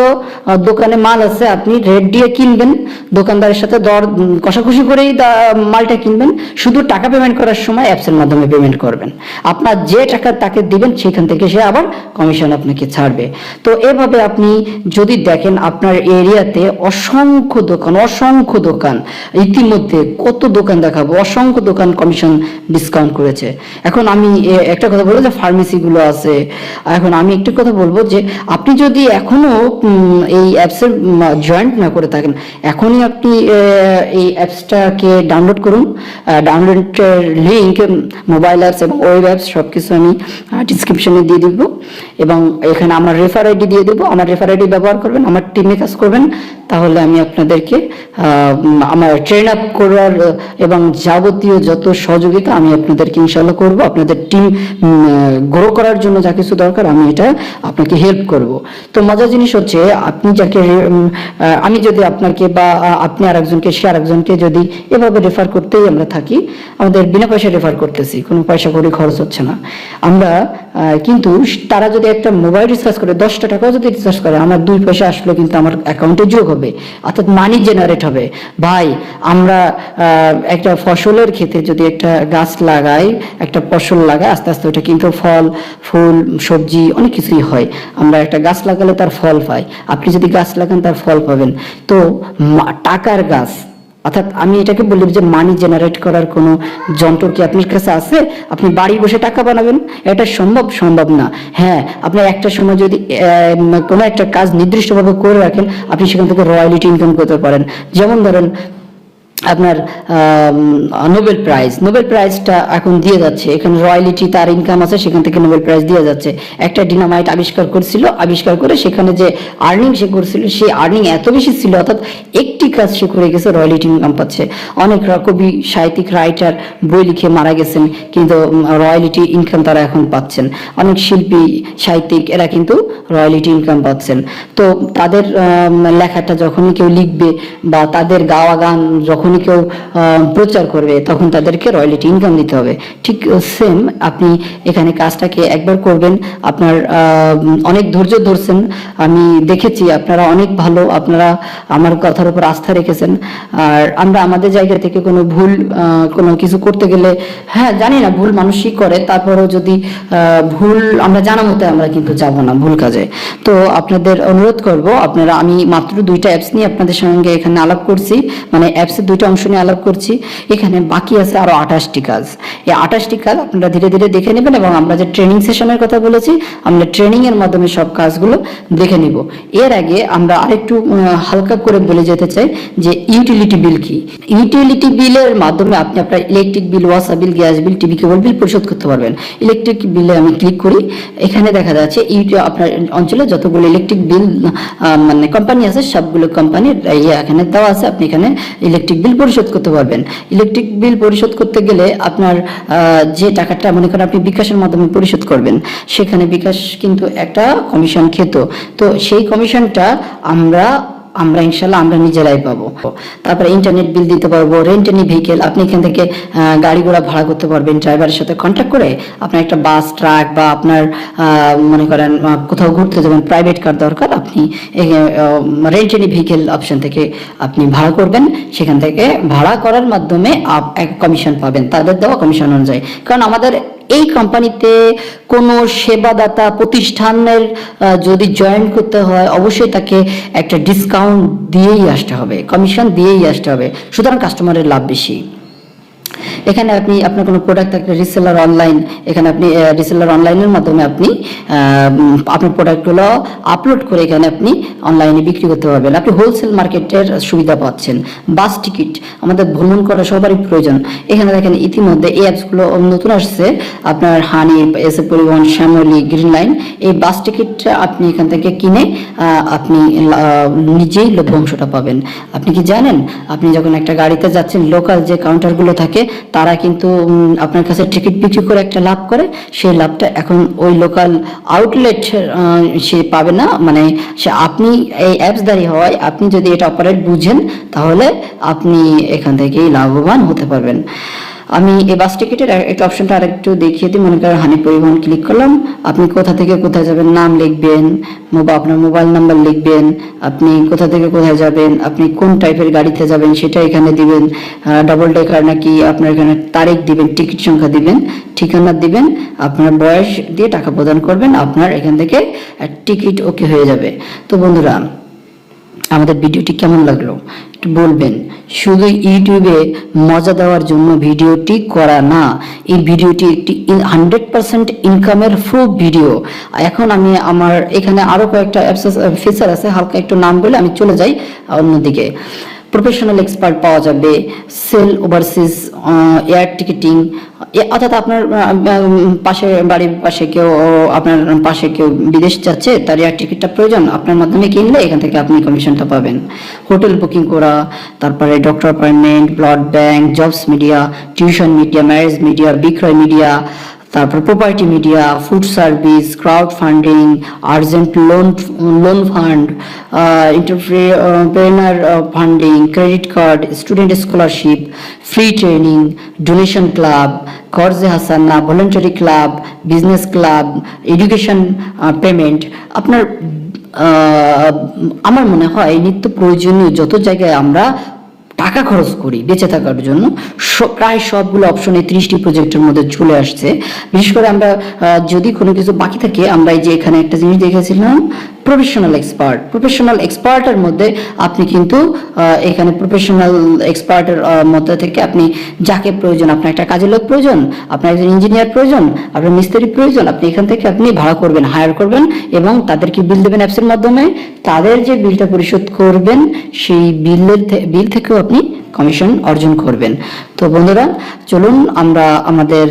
দোকানে মাল আছে, আপনি রেট দিয়ে কিনবেন, দোকানদারের সাথে দর কষাকষি করেই মালটা কিনবেন। শুধু টাকা পেমেন্ট করার সময় অ্যাপসের মাধ্যমে পেমেন্ট করবেন। আপনার যে টাকা তাকে দিবেন সেখান থেকে সে আবার কমিশন আপনাকে ছাড়বে। তো এভাবে আপনি যদি দেখেন আপনার এরিয়াতে অসংখ্য দোকান, ইতিমধ্যে কত দোকান দেখাবো, অসংখ্য দোকান কমিশন ডিসকাউন্ট করেছে। এখন আমি একটা কথা বলবো যে ফার্মেসি গুলো আছে। এখন আমি একটা কথা বলবো যে আপনি যদি এখনো এই অ্যাপসের জয়েন্ট না করে থাকেন, এখনই আপনি এই অ্যাপসটাকে ডাউনলোড করুন। ডাউনলোডের লিঙ্ক, মোবাইল অ্যাপস এবং ওয়েব অ্যাপস সবকিছু আমি ডিসক্রিপশনে দিয়ে দিব এবং এখানে আমার রেফার আইডি দিয়ে দেবো। আমার রেফার আইডি ব্যবহার করবেন, আমার টিমে কাজ করবেন, তাহলে আমি আপনাদেরকে আমার ট্রেন আপ করার এবং যাবতীয় যত সহযোগিতা আমি আপনাদেরকে ইনশাআল্লাহ করব। আপনাদের টিম গ্রো করার জন্য যা কিছু দরকার আমি এটা আপনাকে হেল্প করব। তো মজার জিনিস হচ্ছে আপনি যাকে আমি যদি আপনাকে বা আপনি আরেকজনকে সে আরেকজনকে যদি এভাবে রেফার করতেই আমরা থাকি, আমাদের বিনা পয়সা রেফার করতেছি, কোনো পয়সা করে খরচ হচ্ছে না আমরা, কিন্তু তারা যদি একটা মোবাইল রিচার্জ করে 10টা টাকাও যদি রিচার্জ করে, আমার 2 পয়সা আসলে কিন্তু আমার অ্যাকাউন্টে যোগ হবে, অর্থাৎ মানি জেনারেট হবে। ভাই আমরা একটা ফসলের ক্ষেতে যদি একটা গাছ লাগাই, একটা ফসল লাগাই, আস্তে আস্তে ওটা কিন্তু ফল ফুল সবজি অনেক কিছুই হয়। আমরা একটা গাছ লাগালে তার ফল পাই, আপনি যদি গাছ লাগান তার ফল পাবেন। তো টাকার গাছ, অর্থাৎ আমি এটাকে বলি যে মানি জেনারেট করার কোনো যন্ত্র কি আপনার কাছে আছে? আপনি বাড়ি বসে টাকা বানাবেন, এটা সম্ভব না। হ্যাঁ, আপনি একটা সময় যদি কোনো একটা কাজ নির্দিষ্টভাবে করে রাখেন, আপনি সেখান থেকে রয়্যালিটি ইনকাম করতে পারেন। যেমন ধরেন আপনার নোবেল প্রাইজটা এখন দিয়ে যাচ্ছে, এখানে রয়্যালিটি তার ইনকাম আছে, সেখান থেকে নোবেল প্রাইজ দিয়ে যাচ্ছে। একটা ডিনামাইট আবিষ্কার করে সেখানে যে আর্নিং সে করছিল, সেই আর্নিং এত বেশি ছিল, অর্থাৎ একটি কাজ সে করে গেছে, রয়্যালিটি ইনকাম পাচ্ছে। অনেক কবি সাহিত্যিক রাইটার বই লিখে মারা গেছেন, কিন্তু রয়্যালিটি ইনকাম তারা এখন পাচ্ছেন। অনেক শিল্পী সাহিত্যিক এরা কিন্তু রয়্যালিটি ইনকাম পাচ্ছেন। তো তাদের লেখাটা যখনই কেউ লিখবে বা তাদের গাওয়া গান যখনই কেউ প্রচার করবে, তখন তাদেরকে রয়্যালিটি ইনকাম দিতে হবে। ঠিক সেম আপনি এখানে কাজটাকে একবার করবেন, আপনার অনেক ধৈর্য ধরছেন, আমি দেখেছি আপনারা অনেক ভালো, আপনারা আমার কথার উপর আস্থা রেখেছেন। আর আমরা আমাদের জায়গা থেকে কোনো ভুল কোনো কিছু করতে গেলে, হ্যাঁ জানি না ভুল মানুষই করে, তারপরেও যদি ভুল আমরা জানা মতে আমরা কিন্তু যাব না ভুল কাজে। তো আপনাদের অনুরোধ করব, আপনারা, আমি মাত্র 2টা অ্যাপস নিয়ে আপনাদের সঙ্গে এখানে আলাপ করছি, মানে অ্যাপসের 2টা অংশ নিয়ে আলাপ করছি। এখানে বাকি আছে আরো 28টি কাজ। এই 28টি কাজ আপনারা ধীরে ধীরে দেখে নেবেন, এবং আমরা যে ট্রেনিং সেশনের কথা বলেছি, আমরা ট্রেনিং এর মাধ্যমে সব কাজগুলো দেখে নিব। এর আগে আমরা আরেকটু হালকা করে বলে যেতে চাই যে ইউটিলিটি বিল কি। ইউটিলিটি বিলের মাধ্যমে আপনি আপনার ইলেকট্রিক বিল, ওয়াসার বিল, গ্যাস বিল, টিভি কেবল বিল পরিশোধ করতে পারবেন। ইলেকট্রিক বিলে আমি ক্লিক করি, এখানে দেখা যাচ্ছে আপনার অঞ্চলে যতগুলো ইলেকট্রিক বিল মানে কোম্পানি আছে, সবগুলো কোম্পানির এখানে দেওয়া আছে, আপনি এখানে ইলেকট্রিক বিল পরিশোধ করতে পারবেন। ইলেকট্রিক বিল পরিশোধ করতে গেলে আপনার যে টাকাটা মনে করেন আপনি বিকাশের মাধ্যমে পরিশোধ করবেন, সেখানে বিকাশ কিন্তু একটা কমিশন খেত। তো সেই কমিশনটা আমরা ইনশাল্লাহ আমরা নিজেরাই পাবো। তারপরে ইন্টারনেট বিল দিতে পারবো, রেন্ট এনি ভেহিকেল, আপনি এখান থেকে গাড়ি ঘোড়া ভাড়া করতে পারবেন ড্রাইভারের সাথে কন্ট্যাক্ট করে। আপনার একটা বাস, ট্রাক বা আপনার মনে করেন কোথাও ঘুরতে যাবেন, প্রাইভেট কার দরকার, আপনি রেন্ট এনি ভেহিকেল অপশন থেকে আপনি ভাড়া করবেন, সেখান থেকে ভাড়া করার মাধ্যমে এক কমিশন পাবেন, তাদের দেওয়া কমিশন অনুযায়ী। কারণ আমাদের এই কোম্পানিতে কোনো সেবাদাতা প্রতিষ্ঠানের যদি জয়েন করতে হয়, অবশ্যই তাকে একটা ডিসকাউন্ট দিয়েই আসতে হবে, কমিশন দিয়েই আসতে হবে, সুতরাং কাস্টমারের লাভ বেশি। এখানে আপনি আপনার কোনো প্রোডাক্ট থাকলে রিসেলার অনলাইন, এখানে আপনি রিসেলার অনলাইনের মাধ্যমে আপনি আপনার প্রোডাক্টগুলো আপলোড করে এখানে আপনি অনলাইনে বিক্রি করতে পারবেন। আপনি হোলসেল মার্কেটের সুবিধা পাচ্ছেন। বাস টিকিট আমাদের ভ্রমণ করা সবারই প্রয়োজন। এখানে দেখেন ইতিমধ্যে এই অ্যাপসগুলো নতুন আসছে, আপনার হানি, এসএ পরিবহন, শ্যামলী, গ্রিন লাইন, এই বাস টিকিটটা আপনি এখান থেকে কিনে আপনি নিজেই লভ্যাংশটা পাবেন। আপনি কি জানেন, আপনি যখন একটা গাড়িতে যাচ্ছেন, লোকাল যে কাউন্টারগুলো থাকে তারা কিন্তু আপনার কাছে টিকিট বিক্রি করে একটা লাভ করে, সেই লাভটা এখন ওই লোকাল আউটলেট সে পাবে না। মানে সে আপনি এই অ্যাপসদারি হয়, আপনি যদি এটা অপারেট বুঝেন, তাহলে আপনি এখান থেকেই লাভবান হতে পারবেন। আমি এই বাস টিকিটের একটা অপশনটা আরেকটু দেখিয়ে দিই। মনে করেন হানি পরিবহন ক্লিক করলাম, আপনি কোথা থেকে কোথায় যাবেন নাম লিখবেন, আপনার মোবাইল নাম্বার লিখবেন, আপনি কোথা থেকে কোথায় যাবেন, আপনি কোন টাইপের গাড়িতে যাবেন সেটা এখানে দিবেন, ডাবল ডেকার নাকি, আপনার এখানে তারিখ দিবেন, টিকিট সংখ্যা দিবেন, ঠিকানা দিবেন, আপনার বয়স দিয়ে টাকা প্রদান করবেন, আপনার এখান থেকে টিকিট ওকে হয়ে যাবে। তো বন্ধুরা, আমাদের ভিডিওটি কেমন লাগলো একটু বলবেন। শুধু ইউটিউবে মজা দেওয়ার জন্য ভিডিওটি করা না, এই ভিডিওটি একটি 100% ইনকামের প্রুফ ভিডিও। এখন আমি আমার এখানে আরো কয়েকটা ফিচার আছে, হালকা একটু নাম বলে আমি চলে যাই অন্যদিকে। প্রফেশনাল এক্সপার্ট পাওয়া যাবে, সেল ওভারসিজ এয়ার টিকিটিং, অর্থাৎ আপনার পাশে বাড়ির পাশে কেউ আপনার পাশে কেউ বিদেশ যাচ্ছে, তার এয়ার টিকিটটা প্রয়োজন, আপনার মাধ্যমে কিনলে এখান থেকে আপনি কমিশনটা পাবেন। হোটেল বুকিং করা, তারপরে doctor appointment, blood bank, jobs media, tuition media, marriage media, বিক্রয় মিডিয়া, তারপর property media, food service, crowd funding, urgent loan fund, entrepreneur funding, credit card, student scholarship, free training, donation club, কর্জে হাসানা, voluntary club, business club, education payment. আপনার আমার মনে হয় নিত্য প্রয়োজনীয় যত জায়গায় আমরা টাকা খরচ করি বেঁচে থাকার জন্য, প্রায় সবগুলো অপশন এই 30টি প্রজেক্টের মধ্যে চলে আসছে। বিশেষ করে আমরা যদি কোনো কিছু বাকি থাকে, আমরা এই যে এখানে একটা জিনিস দেখেছিলাম প্রফেশনাল এক্সপার্টের মধ্যে আপনি কিন্তু এখানে প্রফেশনাল এক্সপার্টের মধ্যে থেকে আপনি যাকে প্রয়োজন, আপনার একটা কাজের লোক প্রয়োজন, আপনার একজন ইঞ্জিনিয়ার প্রয়োজন, আপনার মিস্ত্রি প্রয়োজন, আপনি এখান থেকে আপনি ভাড়া করবেন, হায়ার করবেন এবং তাদেরকে বিল দেবেন অ্যাপসের মাধ্যমে। তাদের যে বিলটা পরিশোধ করবেন সেই বিল থেকেও আপনি কমিশন অর্জন করবেন। তো বন্ধুরা, চলুন আমরা আমাদের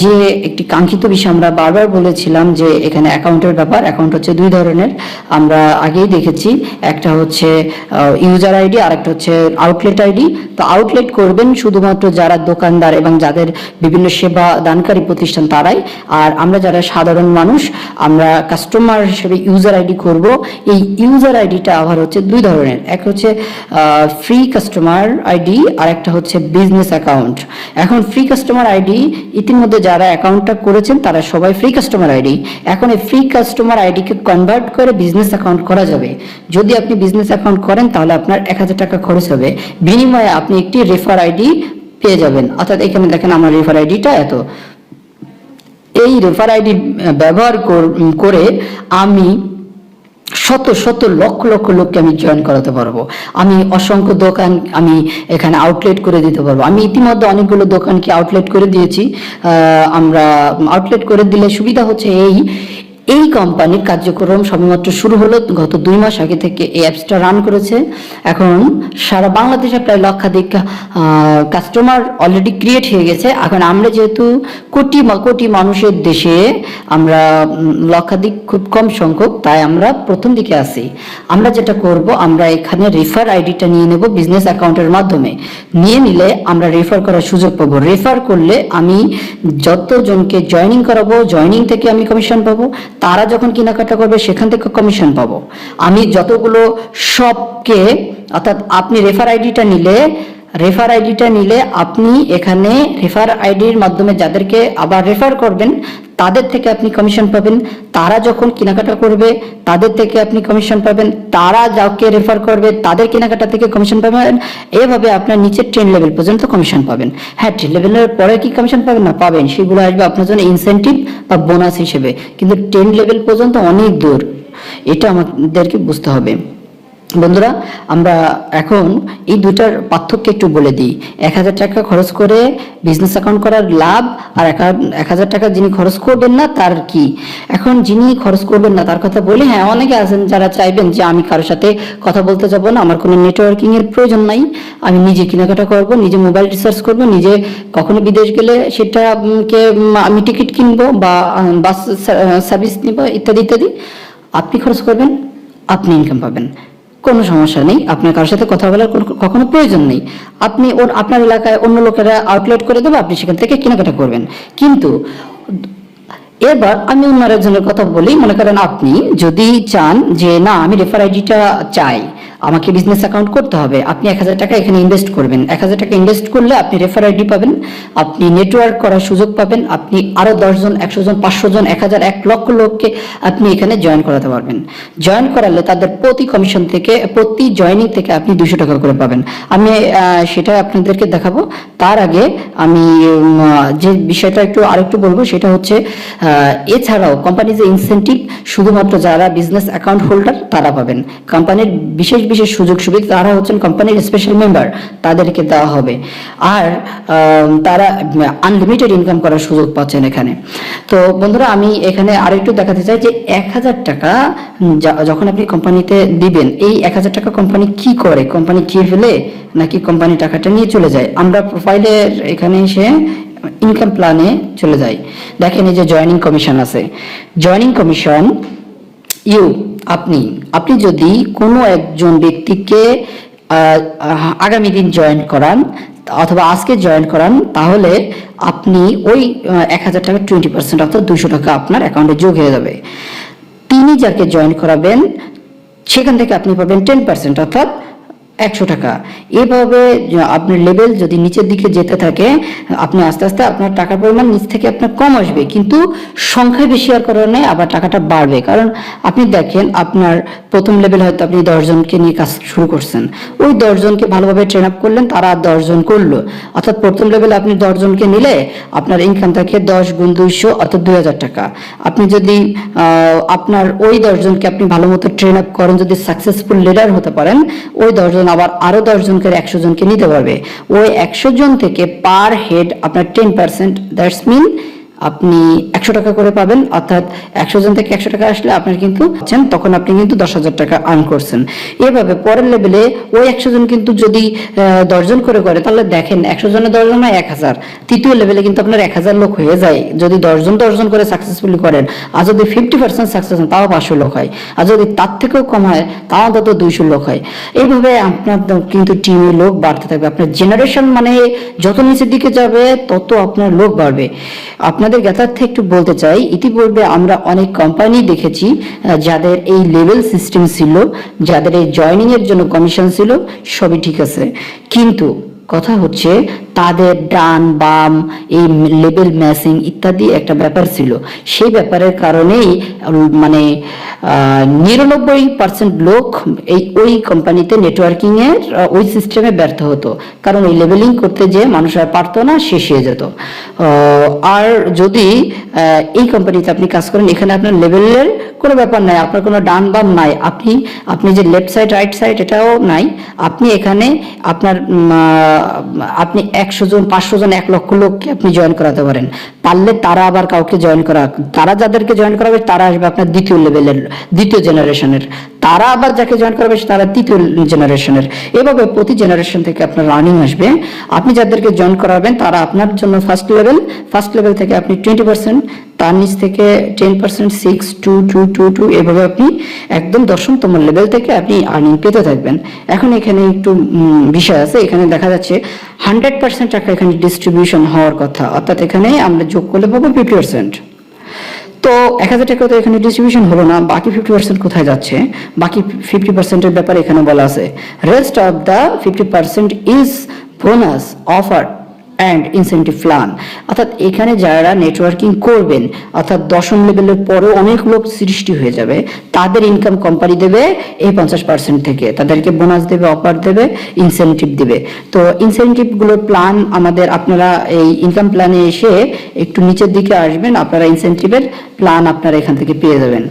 যে একটি কাঙ্ক্ষিত বিষয় আমরা বারবার বলেছিলাম যে এখানে অ্যাকাউন্টের ব্যাপার। অ্যাকাউন্ট হচ্ছে দুই ধরনের, আমরা আগেই দেখেছি। একটা হচ্ছে ইউজার আইডি, আর একটা হচ্ছে আউটলেট আইডি। তো আউটলেট করবেন শুধুমাত্র যারা দোকানদার এবং যাদের বিভিন্ন সেবা দানকারী প্রতিষ্ঠান তারাই, আর আমরা যারা সাধারণ মানুষ আমরা কাস্টমার হিসেবে ইউজার আইডি করব। এই ইউজার আইডিটা আবার হচ্ছে দুই ধরনের, এক হচ্ছে ফ্রি কাস্টমার আইডি, আর একটা হচ্ছে বিজনেস অ্যাকাউন্ট। এখন ফ্রি কাস্টমার আইডি ইতিমধ্যে যারা অ্যাকাউন্টটা করেছেন তারা সবাই ফ্রি কাস্টমার আইডি। এখন এই ফ্রি কাস্টমার আইডিকে কনভার্ট করে বিজনেস অ্যাকাউন্ট করা যাবে। যদি আপনি বিজনেস অ্যাকাউন্ট করেন তাহলে আপনার 1000 টাকা খরচ হবে, বিনিময়ে আপনি একটি রেফার আইডি পেয়ে যাবেন। অর্থাৎ এখানে দেখেন আমার রেফার আইডিটা এত। এই রেফার আইডি ব্যবহার করে আমি শত শত লক্ষ লক্ষ লোককে আমি জয়েন করাতে পারবো। আমি অসংখ্য দোকান আমি এখানে আউটলেট করে দিতে পারবো। আমি ইতিমধ্যে অনেকগুলো দোকানকে আউটলেট করে দিয়েছি। আমরা আউটলেট করে দিলে সুবিধা হচ্ছে এই কোম্পানির কার্যক্রম সবেমাত্র শুরু হলো, গত 2 মাস আগে থেকে এই অ্যাপসটা রান করেছে। এখন সারা বাংলাদেশে প্রায় লক্ষাধিক কাস্টমার অলরেডি ক্রিয়েট হয়ে গেছে। এখন আমরা যেহেতু কোটি কোটি মানুষের দেশে আমরা লক্ষাধিক খুব কম সংখ্যক, তাই আমরা প্রথম দিকে আছি। আমরা যেটা করব, আমরা এখানে রেফার আইডিটা নিয়ে নেব বিজনেস অ্যাকাউন্টের মাধ্যমে। নিয়ে নিলে আমরা রেফার করার সুযোগ পাবো। রেফার করলে আমি যতজনকে জয়েনিং করাবো, জয়েনিং থেকে আমি কমিশন পাবো। তারা যখন কেনাকাটা করবে সেখান থেকে কমিশন পাবো। আমি যতগুলো শপকে, অর্থাৎ আপনি রেফার আইডিটা নিলে আপনি এখানে রেফার আইডির মাধ্যমে যাদেরকে আবার রেফার করবেন তাদের থেকে আপনি কমিশন পাবেন। তারা যখন কেনাকাটা করবে তাদের থেকে আপনি কমিশন পাবেন। তারা যাকে রেফার করবে তাদের কেনাকাটা থেকে কমিশন পাবেন। এভাবে আপনার নিচের 10 লেভেল পর্যন্ত কমিশন পাবেন। হ্যাঁ, 10 লেভেলের পরে কি কমিশন পাবেন না? পাবেন, সেগুলো আসবে আপনার জন্য ইনসেন্টিভ বা বোনাস হিসেবে। কিন্তু 10 লেভেল পর্যন্ত অনেক দূর, এটা আমাদেরকে বুঝতে হবে। বন্ধুরা, আমরা এখন এই দুটার পার্থক্য একটু বলে দিই। 1000 টাকা খরচ করে বিজনেস অ্যাকাউন্ট করার লাভ, আর 1000 টাকা যিনি খরচ করবেন না তার কি। এখন যিনি খরচ করবেন না তার কথা বলি। হ্যাঁ, অনেকে আছেন যারা চাইবেন যে আমি কারোর সাথে কথা বলতে যাব না, আমার কোনো নেটওয়ার্কিং এর প্রয়োজন নাই, আমি নিজে কেনাকাটা করব, নিজে মোবাইল রিসার্চ করব, নিজে কখনো বিদেশ গেলে সেটাকে আমি টিকিট কিনবো বা বাস সার্ভিস নিব ইত্যাদি ইত্যাদি। আপনি খরচ করবেন, আপনি ইনকাম পাবেন, কোনো সমস্যা নেই। আপনার কারোর সাথে কথা বলার কখনো প্রয়োজন নেই। আপনি আপনার এলাকায় অন্য লোকেরা আউটলেট করে দেবে, আপনি সেখান থেকে কেনাকাটা করবেন। কিন্তু এবার আমি অন্য একজনের কথা বলি। মনে করেন আপনি যদি চান যে না, আমি রেফার আইডিটা চাই, আমাকে বিজনেস অ্যাকাউন্ট করতে হবে, আপনি 1000 টাকা এখানে ইনভেস্ট করবেন। 1000 টাকা ইনভেস্ট করলে আপনি রেফার আইডি পাবেন, আপনি নেটওয়ার্ক করার সুযোগ পাবেন, আপনি আরো 10 জন, 100 জন, 500 জন, 1000, 1 লক্ষ লোককে আপনি এখানে জয়েন করাতে পারবেন। জয়েন করালে তাদের প্রতি কমিশন থেকে, প্রতি জয়েনিং থেকে আপনি 200 টাকা করে পাবেন। আমি সেটা আপনাদেরকে দেখাবো। তার আগে আমি যে বিষয়টা আরেকটু বলবো, সেটা হচ্ছে এছাড়াও কোম্পানির যে ইনসেন্টিভ শুধুমাত্র যারা বিজনেস অ্যাকাউন্ট হোল্ডার তারা পাবেন। কোম্পানির বিশেষ বিশেষ সুযোগ সুবিধা, তারা হচ্ছেন কোম্পানির স্পেশাল মেম্বার, তাদেরকে দেওয়া হবে। আর তারা আনলিমিটেড ইনকাম করার সুযোগ পাচ্ছেন এখানে। তো বন্ধুরা, আমি এখানে আরেকটু দেখাতে চাই যে 1000 টাকা যখন আপনি কোম্পানিতে দিবেন, এই 1000 টাকা কোম্পানি কি করে, কোম্পানি খেয়ে ফেলে নাকি কোম্পানি টাকাটা নিয়ে চলে যায়? আমরা প্রোফাইলের এখানে এসে ইনকাম প্ল্যানে চলে যাই। দেখেন এই যে জয়েনিং কমিশন আছে, জয়েনিং কমিশন আপনি যদি কোনো একজন ব্যক্তিকে আগামী দিন জয়েন করান অথবা আজকে জয়েন করান, তাহলে আপনি ওই 1000 টাকা 20% অর্থাৎ 200 টাকা আপনার অ্যাকাউন্টে যোগ হয়ে যাবে। তিনি যাকে জয়েন করাবেন সেখান থেকে আপনি পাবেন 10% অর্থাৎ 100 টাকা। এভাবে আপনার লেভেল যদি নিচের দিকে যেতে থাকে, আপনি আস্তে আস্তে আপনার টাকার পরিমাণ নিচ থেকে আপনার কম আসবে, কিন্তু সংখ্যা বেশি হওয়ার কারণে আবার টাকাটা বাড়বে। কারণ আপনি দেখেন, আপনার প্রথম লেভেল হয়তো আপনি 10 জনকে নিয়ে কাজ শুরু করছেন, ওই 10 জনকে ভালোভাবে ট্রেন আপ করলেন, তারা 10 জন করলো, অর্থাৎ প্রথম লেভেলে আপনি 10 জনকে নিলে আপনার ইনকাম থাকে 10 গুণ 200 অর্থাৎ 2000 টাকা। আপনি যদি আপনার ওই 10 জনকে আপনি ভালো মতো ট্রেন আপ করেন, যদি সাকসেসফুল লিডার হতে পারেন, ওই 10 জন আবার আরো 10 জনকে 100 জনকে নিতে পারবে। ওই 100 জন থেকে পার হেড আপনার 10%, দ্যাটস মিন আপনি 100 টাকা করে পাবেন। অর্থাৎ 100 জন থেকে 100 টাকা আসলে আপনার কিন্তু তখন আপনি কিন্তু 10,000 টাকা আর্ন করছেন। এভাবে পরের লেভেলে ওই 100 জন কিন্তু যদি 10 জন করে তাহলে দেখেন 100 জনে 10 জন হয় 1000। তৃতীয় লেভেলে কিন্তু আপনার 1000 লোক হয়ে যায় যদি 10 জন করে সাকসেসফুলি করেন। আর যদি 50% সাকসেস হন তাও 500 লোক হয়, আর যদি তার থেকেও কম হয় তাও অন্তত 200 লোক হয়। এইভাবে আপনার কিন্তু টিমে লোক বাড়তে থাকবে। আপনার জেনারেশন মানে যত নিচের দিকে যাবে তত আপনার লোক বাড়বে। আপনাদের জ্ঞাতার্থে একটু বলতে চাই, ইতিপূর্বে আমরা অনেক কোম্পানি দেখেছি যাদের এই লেভেল সিস্টেম ছিল, যাদের এই জয়েনিং এর জন্য কমিশন ছিল, সবই ঠিক আছে, কিন্তু কথা হচ্ছে তাদের ডান বাম এই লেভেল ম্যাচিং ইত্যাদি একটা ব্যাপার ছিল। সেই ব্যাপারের কারণেই মানে 99% লোক ওই কোম্পানিতে নেটওয়ার্কিং এর ওই সিস্টেমে ব্যর্থ হতো, কারণ ওই লেভেলিং করতে যে মানুষ আর পারতো না, শেষ হয়ে যেত। আর যদি এই কোম্পানিতে আপনি কাজ করেন, এখানে আপনার লেভেলের কোনো ব্যাপার নাই, আপনার কোনো ডান বাম নাই, আপনি যে লেফট সাইড রাইট সাইড এটাও নাই। আপনি এখানে আপনি 100 জন 500 জন 1 লক্ষ লোককে আপনি জয়েন করাতে পারেন। পারলে তারা আবার কাউকে জয়েন তারা যাদেরকে জয়েন করাবে তারা আসবে আপনার দ্বিতীয় লেভেলের, দ্বিতীয় জেনারেশনের, তারা আবার যাকে জয়েন করাবে তারা তৃতীয় জেনারেশনের। এভাবে প্রতি জেনারেশন থেকে আপনার রানিং আসবে। আপনি যাদেরকে জয়েন করাবেন তারা আপনার জন্য ফার্স্ট লেভেল থেকে আপনি 20%, তার নিচ থেকে 10%, 6, 2, 2, 2, 2, এভাবে আপনি একদম 10তম লেভেল থেকে আপনি আর্নিং পেতে থাকবেন। এখন এখানে একটু বিষয় আছে, এখানে দেখা যাচ্ছে 100% টাকা এখানে ডিস্ট্রিবিউশন হওয়ার কথা, অর্থাৎ এখানে আমরা যোগ করলে পাবো 50%। তো 1000 টাকা তো এখানে ডিস্ট্রিবিউশন হলো না, বাকি 50% কোথায় যাচ্ছে? বাকি 50% এর ব্যাপারে এখানে বলা আছে, rest of the 50% is bonus offer and incentive plan. অর্থাৎ এখানে যারা নেটওয়ার্কিং করবেন, অর্থাৎ 10ম লেভেলের পরেও অনেক লোক সৃষ্টি হয়ে যাবে, তাদের ইনকাম কোম্পানি দেবে এই 50% থেকে, তাদেরকে বোনাস দেবে, অফার দেবে, ইনসেন্টিভ দেবে। তো ইনসেন্টিভগুলোর প্ল্যান আপনারা এই ইনকাম প্ল্যানে এসে একটু নিচের দিকে আসবেন, আপনারা ইনসেন্টিভের প্ল্যান আপনারা এখান থেকে পেয়ে যাবেন।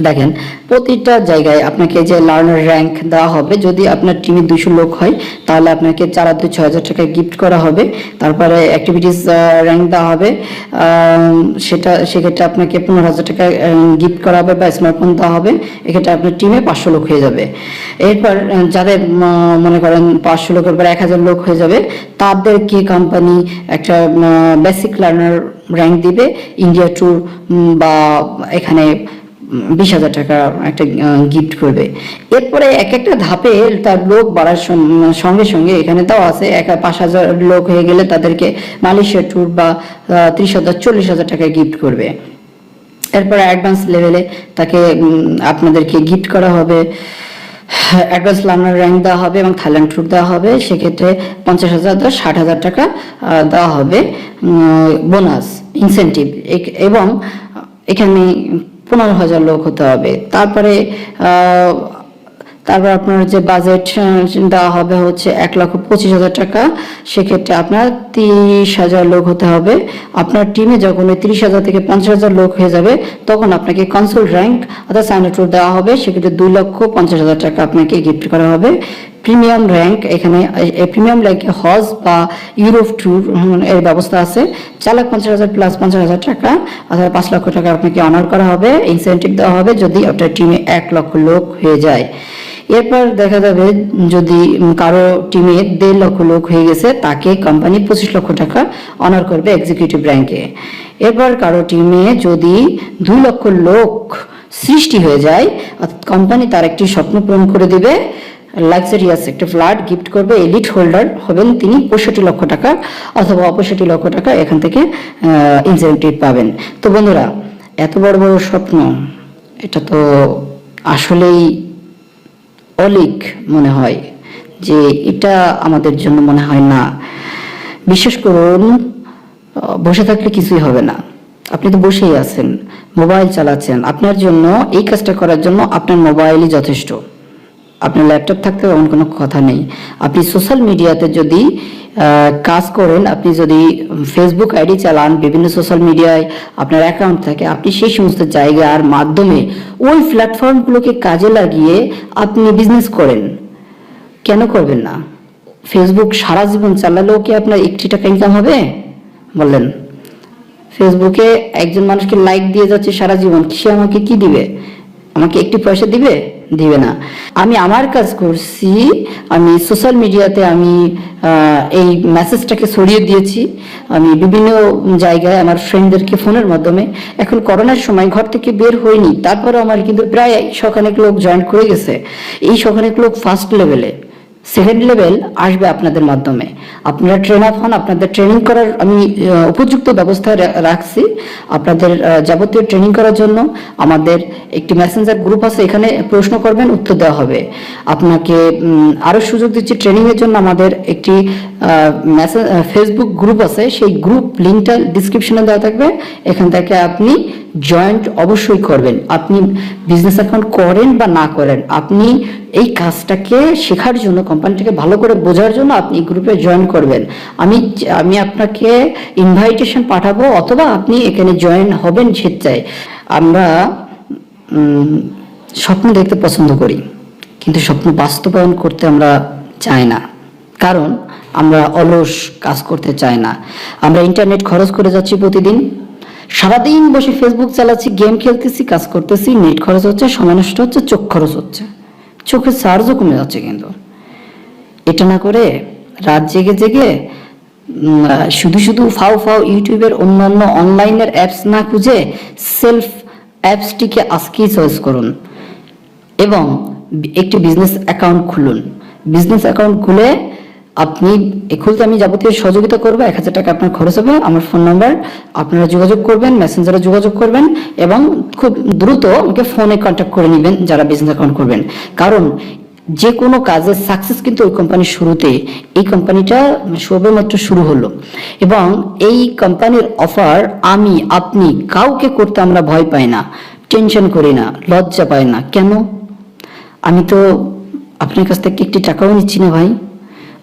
দেখেন প্রতিটা জায়গায় আপনাকে যে লার্নার র্যাঙ্ক দেওয়া হবে, যদি আপনার টিমে 200 লোক হয় তাহলে আপনাকে 4,2-6,000 টাকা গিফট করা হবে। তারপরে অ্যাক্টিভিটিস র্যাঙ্ক দেওয়া হবে, সেক্ষেত্রে আপনাকে 15,000 টাকা গিফট করা হবে বা স্মার্টফোন দেওয়া হবে। এক্ষেত্রে আপনার টিমে 500 লোক হয়ে যাবে। এরপর যাদের মনে করেন 500 লোকের পর 1000 লোক হয়ে যাবে, তাদেরকে কোম্পানি একটা বেসিক লার্নার র্যাঙ্ক দিবে, ইন্ডিয়া ট্যুর বা এখানে 20,000 টাকা একটা গিফট করবে। এরপরে এক একটা ধাপে তার লোক বাড়ার সঙ্গে সঙ্গে এখানে দেওয়া আছে 5,000 লোক হয়ে গেলে তাদেরকে মালয়েশিয়া ট্যুর বা 30,000 40,000 টাকা গিফট করবে। এরপরে অ্যাডভান্স লেভেলে তাকে আপনাদেরকে গিফট করা হবে, অ্যাডভান্স লার্নার র্যাঙ্ক দেওয়া হবে এবং থাইল্যান্ড ট্যুর দেওয়া হবে। সেক্ষেত্রে 50,000 60,000 টাকা দেওয়া হবে বোনাস ইনসেন্টিভ, এবং এখানে 15,000 লোক হতে হবে। তারপর আপনার যে বাজেট দেওয়া হবে হচ্ছে 1,25,000 টাকা। সেক্ষেত্রে আপনার 30,000 লোক হতে হবে। আপনার টিমে যখন 30,000 থেকে 50,000 লোক হয়ে যাবে তখন আপনাকে কনসোল র্যাঙ্ক অর্থাৎ সাইনার দেওয়া হবে। সেক্ষেত্রে 2,50,000 টাকা আপনাকে গিফট করা হবে। প্রিমিয়াম র্যাঙ্ক, এখানে প্রিমিয়াম র্যাঙ্কে হজ বা ইউরোপ ট্যুর এর ব্যবস্থা আছে। 4,50,000 প্লাস 50,000 টাকা অর্থাৎ 5 লক্ষ টাকা আপনাকে অনার করা হবে, ইনসেন্টিভ দেওয়া হবে যদি আপনার টিমে 1 লক্ষ লোক হয়ে যায়। এরপর দেখা যাবে যদি কারো টিমে 1.5 লক্ষ লোক হয়ে গেছে তাকে কোম্পানি 25 লক্ষ টাকা অনার করবে এক্সিকিউটিভ র্যাঙ্কে। এরপর কারো টিমে যদি 2 লক্ষ লোক সৃষ্টি হয়ে যায় কোম্পানি তার একটি স্বপ্ন পূরণ করে দিবে, লাক্সারিয়াস একটা ফ্ল্যাট গিফট করবে। এলিট হোল্ডার হবেন তিনি 65 লক্ষ টাকা অথবা 65 লক্ষ টাকা এখান থেকে ইনসেন্টিভ পাবেন। তো বন্ধুরা, এত বড় বড় স্বপ্ন, এটা তো আসলেই অলিক মনে হয়, যে এটা আমাদের জন্য মনে হয় না। বিশ্বাস করুন, বসে থাকলে কিছুই হবে না। আপনি তো বসেই আছেন, মোবাইল চালাচ্ছেন, আপনার জন্য এই কাজটা করার জন্য আপনার মোবাইলই যথেষ্ট। আপনার ল্যাপটপ থাকতে এমন কোনো কথা নেই। আপনি সোশ্যাল মিডিয়াতে যদি কাজ করেন, আপনি যদি ফেসবুক আইডি চালান, বিভিন্ন সোশ্যাল মিডিয়ায় আপনার অ্যাকাউন্ট থাকে, আপনি সেই সমস্ত জায়গার মাধ্যমে ওই প্ল্যাটফর্মগুলোকে কাজে লাগিয়ে আপনি বিজনেস করেন, কেন করবেন না? ফেসবুক সারা জীবন চালালেও কি আপনার 1 টাকা ইনকাম হবে? বললেন, ফেসবুকে একজন মানুষকে লাইক দিয়ে যাচ্ছে সারা জীবন, সে আমাকে কি দিবে? আমাকে 1 পয়সা দিবে? দিবে না। আমি আমার কাজ করছি, আমি সোশ্যাল মিডিয়াতে আমি এই মেসেজটাকে ছড়িয়ে দিয়েছি, আমি বিভিন্ন জায়গায় আমার ফ্রেন্ডদেরকে ফোনের মাধ্যমে। এখন করোনার সময় ঘর থেকে বের হইনি, তারপরে আমার কিন্তু প্রায় শখানেক লোক জয়েন করে গেছে। এই শখানেক লোক ফার্স্ট লেভেলে, সেকেন্ড লেভেল আসবে আপনাদের মাধ্যমে। আপনারা ট্রেন আপ হন, আপনাদের ট্রেনিং করার আমি উপযুক্ত ব্যবস্থা রাখছি। আপনাদের যাবতীয় ট্রেনিং করার জন্য আমাদের একটি মেসেঞ্জার গ্রুপ আছে, এখানে প্রশ্ন করবেন, উত্তর দেওয়া হবে। আপনাকে আরো সুযোগ দিচ্ছি ট্রেনিং এর জন্য, আমাদের একটি ফেসবুক গ্রুপ আছে, সেই গ্রুপ লিঙ্কটা ডিসক্রিপশনে দেওয়া থাকবে, এখান থেকে আপনি জয়েন্ট অবশ্যই করবেন। আপনি বিজনেস অ্যাকাউন্ট করেন বা না করেন, আপনি এই কাজটাকে শেখার জন্য, কোম্পানিটাকে ভালো করে বোঝার জন্য আপনি গ্রুপে জয়েন করবেন। আমি আপনাকে ইনভাইটেশন পাঠাবো, অথবা আপনি এখানে জয়েন হবেন স্বেচ্ছায়। আমরা স্বপ্ন দেখতে পছন্দ করি, কিন্তু স্বপ্ন বাস্তবায়ন করতে আমরা চাই না, কারণ আমরা অলস, কাজ করতে চাই না। আমরা ইন্টারনেট খরচ করে যাচ্ছি প্রতিদিন, সারাদিন বসে ফেসবুক চালাচ্ছি, গেম খেলতেছি, কাজ করতেছি, নেট খরচ হচ্ছে, সময় নষ্ট হচ্ছে, চোখ খরচ হচ্ছে, চোখের চার্জও কমে যাচ্ছে। কিন্তু এটা না করে রাত জেগে জেগে শুধু শুধু ফাও ফাও ইউটিউবের অন্যান্য অনলাইনের অ্যাপস না খুঁজে সেলফ অ্যাপসটিকে আজকেই চয়েস করুন এবং একটি বিজনেস অ্যাকাউন্ট খুলুন। বিজনেস অ্যাকাউন্ট খুলে আপনি খুলতে আমি যাবতীয় সহযোগিতা করবো। 1,000 টাকা আপনার খরচ হবে। আমার ফোন নাম্বার, আপনারা যোগাযোগ করবেন, মেসেঞ্জারে যোগাযোগ করবেন এবং খুব দ্রুত আমাকে ফোনে কন্ট্যাক্ট করে নেবেন যারা বিজনেস অ্যাকাউন্ট করবেন। কারণ যে কোনো কাজের সাকসেস কিন্তু ওই কোম্পানির শুরুতে। এই কোম্পানিটা সবেমাত্র শুরু হলো এবং এই কোম্পানির অফার আমি আপনি কাউকে করতে আমরা ভয় পাই না, টেনশন করি না, লজ্জা পাই না। কেন? আমি তো আপনার কাছ থেকে একটি টাকাও নিচ্ছি না ভাই।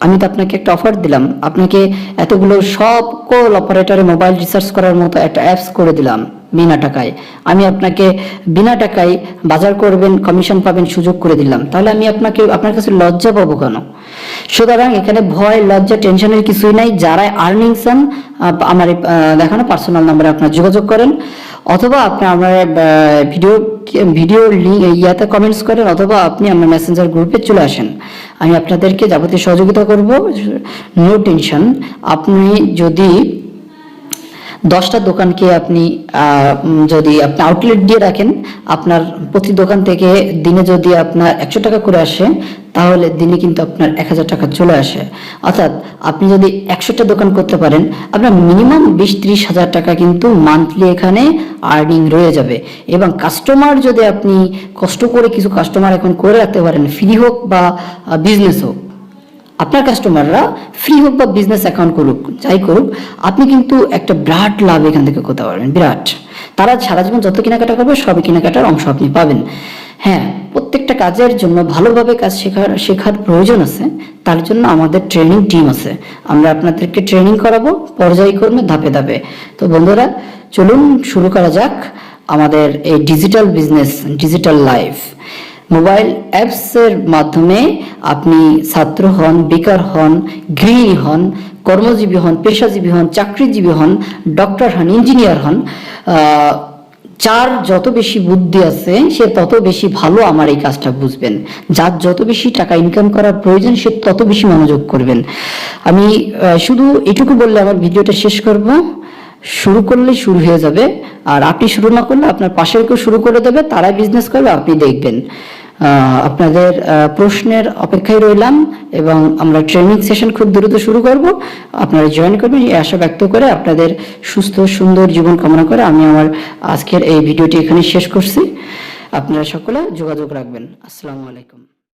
আমি তো আপনাকে একটা অফার দিলাম, আপনাকে এতগুলো সকল অপারেটরে মোবাইল রিসার্চ করার মতো একটা অ্যাপস করে দিলাম বিনা টাকায়। আমি আপনাকে বিনা টাকায় বাজার করবেন, কমিশন পাবেন সুযোগ করে দিলাম। তাহলে আমি আপনার কাছে লজ্জা পাবো কেন? সুতরাং এখানে ভয়, লজ্জা, টেনশনের কিছুই নাই। যারা আর্নিং চান আমার দেখানো পার্সোনাল নাম্বারে আপনারা যোগাযোগ করেন, অথবা আপনি আমার ভিডিও লিঙ্ক ইয়াতে কমেন্টস করেন, অথবা আপনি আমার মেসেঞ্জার গ্রুপে চলে আসেন। আমি আপনাদেরকে যাবতীয় সহযোগিতা করব, নো টেনশন। আপনি যদি 10টা দোকানকে আপনি আউটলেট দিয়ে রাখেন, আপনার প্রতি দোকান থেকে দিনে যদি আপনার 100 টাকা করে আসে, তাহলে দিনে কিন্তু আপনার 1000 টাকা চলে আসে। অর্থাৎ আপনি যদি 100টা দোকান করতে পারেন, আপনার মিনিমাম 20-30 হাজার টাকা কিন্তু মান্থলি এখানে আর্নিং রয়ে যাবে। এবং কাস্টমার যদি আপনি কষ্ট করে কিছু কাস্টমার এখন করে রাখতে পারেন, ফ্রি হোক বা বিজনেস হোক, আপনার কাস্টমাররা ফ্রি হোক বা বিজনেস অ্যাকাউন্ট করুক, যাই করুক, আপনি কিন্তু একটা বিরাট লাভ এখান থেকে করতে পারবেন। বিরাট, তারা সারা জীবন যত কেনাকাটা করবে সবই কেনাকাটার অংশ আপনি পাবেন। হ্যাঁ, প্রত্যেকটা কাজের জন্য ভালোভাবে কাজ শেখার প্রয়োজন আছে। তার জন্য আমাদের ট্রেনিং টিম আছে। আমরা আপনাদেরকে ট্রেনিং করাবো পর্যায়ক্রমে, ধাপে ধাপে। তো বন্ধুরা, চলুন শুরু করা যাক আমাদের এই digital business, digital life. Mobile অ্যাপসের মাধ্যমে আপনি ছাত্র হন, বেকার হন, গৃহিণী হন, কর্মজীবী হন, পেশাজীবী হন, চাকরিজীবী হন, ডক্টর হন, ইঞ্জিনিয়ার হন, যার যত বেশি বুদ্ধি আছে সে তত বেশি ভালো আমার এই কাজটা বুঝবেন। যার যত বেশি টাকা ইনকাম করার প্রয়োজন সে তত বেশি মনোযোগ করবেন। আমি শুধু এটুকু বললে আমার ভিডিওটা শেষ করব। শুরু করলে শুরু হয়ে যাবে, আর আপনি শুরু না করলে আপনার পাশের কেউ শুরু করে দেবে, তারাই বিজনেস করবে, আপনি দেখবেন। আপনাদের প্রশ্নের অপেক্ষায় রইলাম, এবং আমরা ট্রেনিং সেশন খুব দ্রুত শুরু করব। আপনারা জয়েন করবেন এই আশা ব্যক্ত করে, আপনাদের সুস্থ সুন্দর জীবন কামনা করে আমি আমার আজকের এই ভিডিওটি এখানে শেষ করছি। আপনারা সকলে যোগাযোগ রাখবেন। আসসালামু আলাইকুম।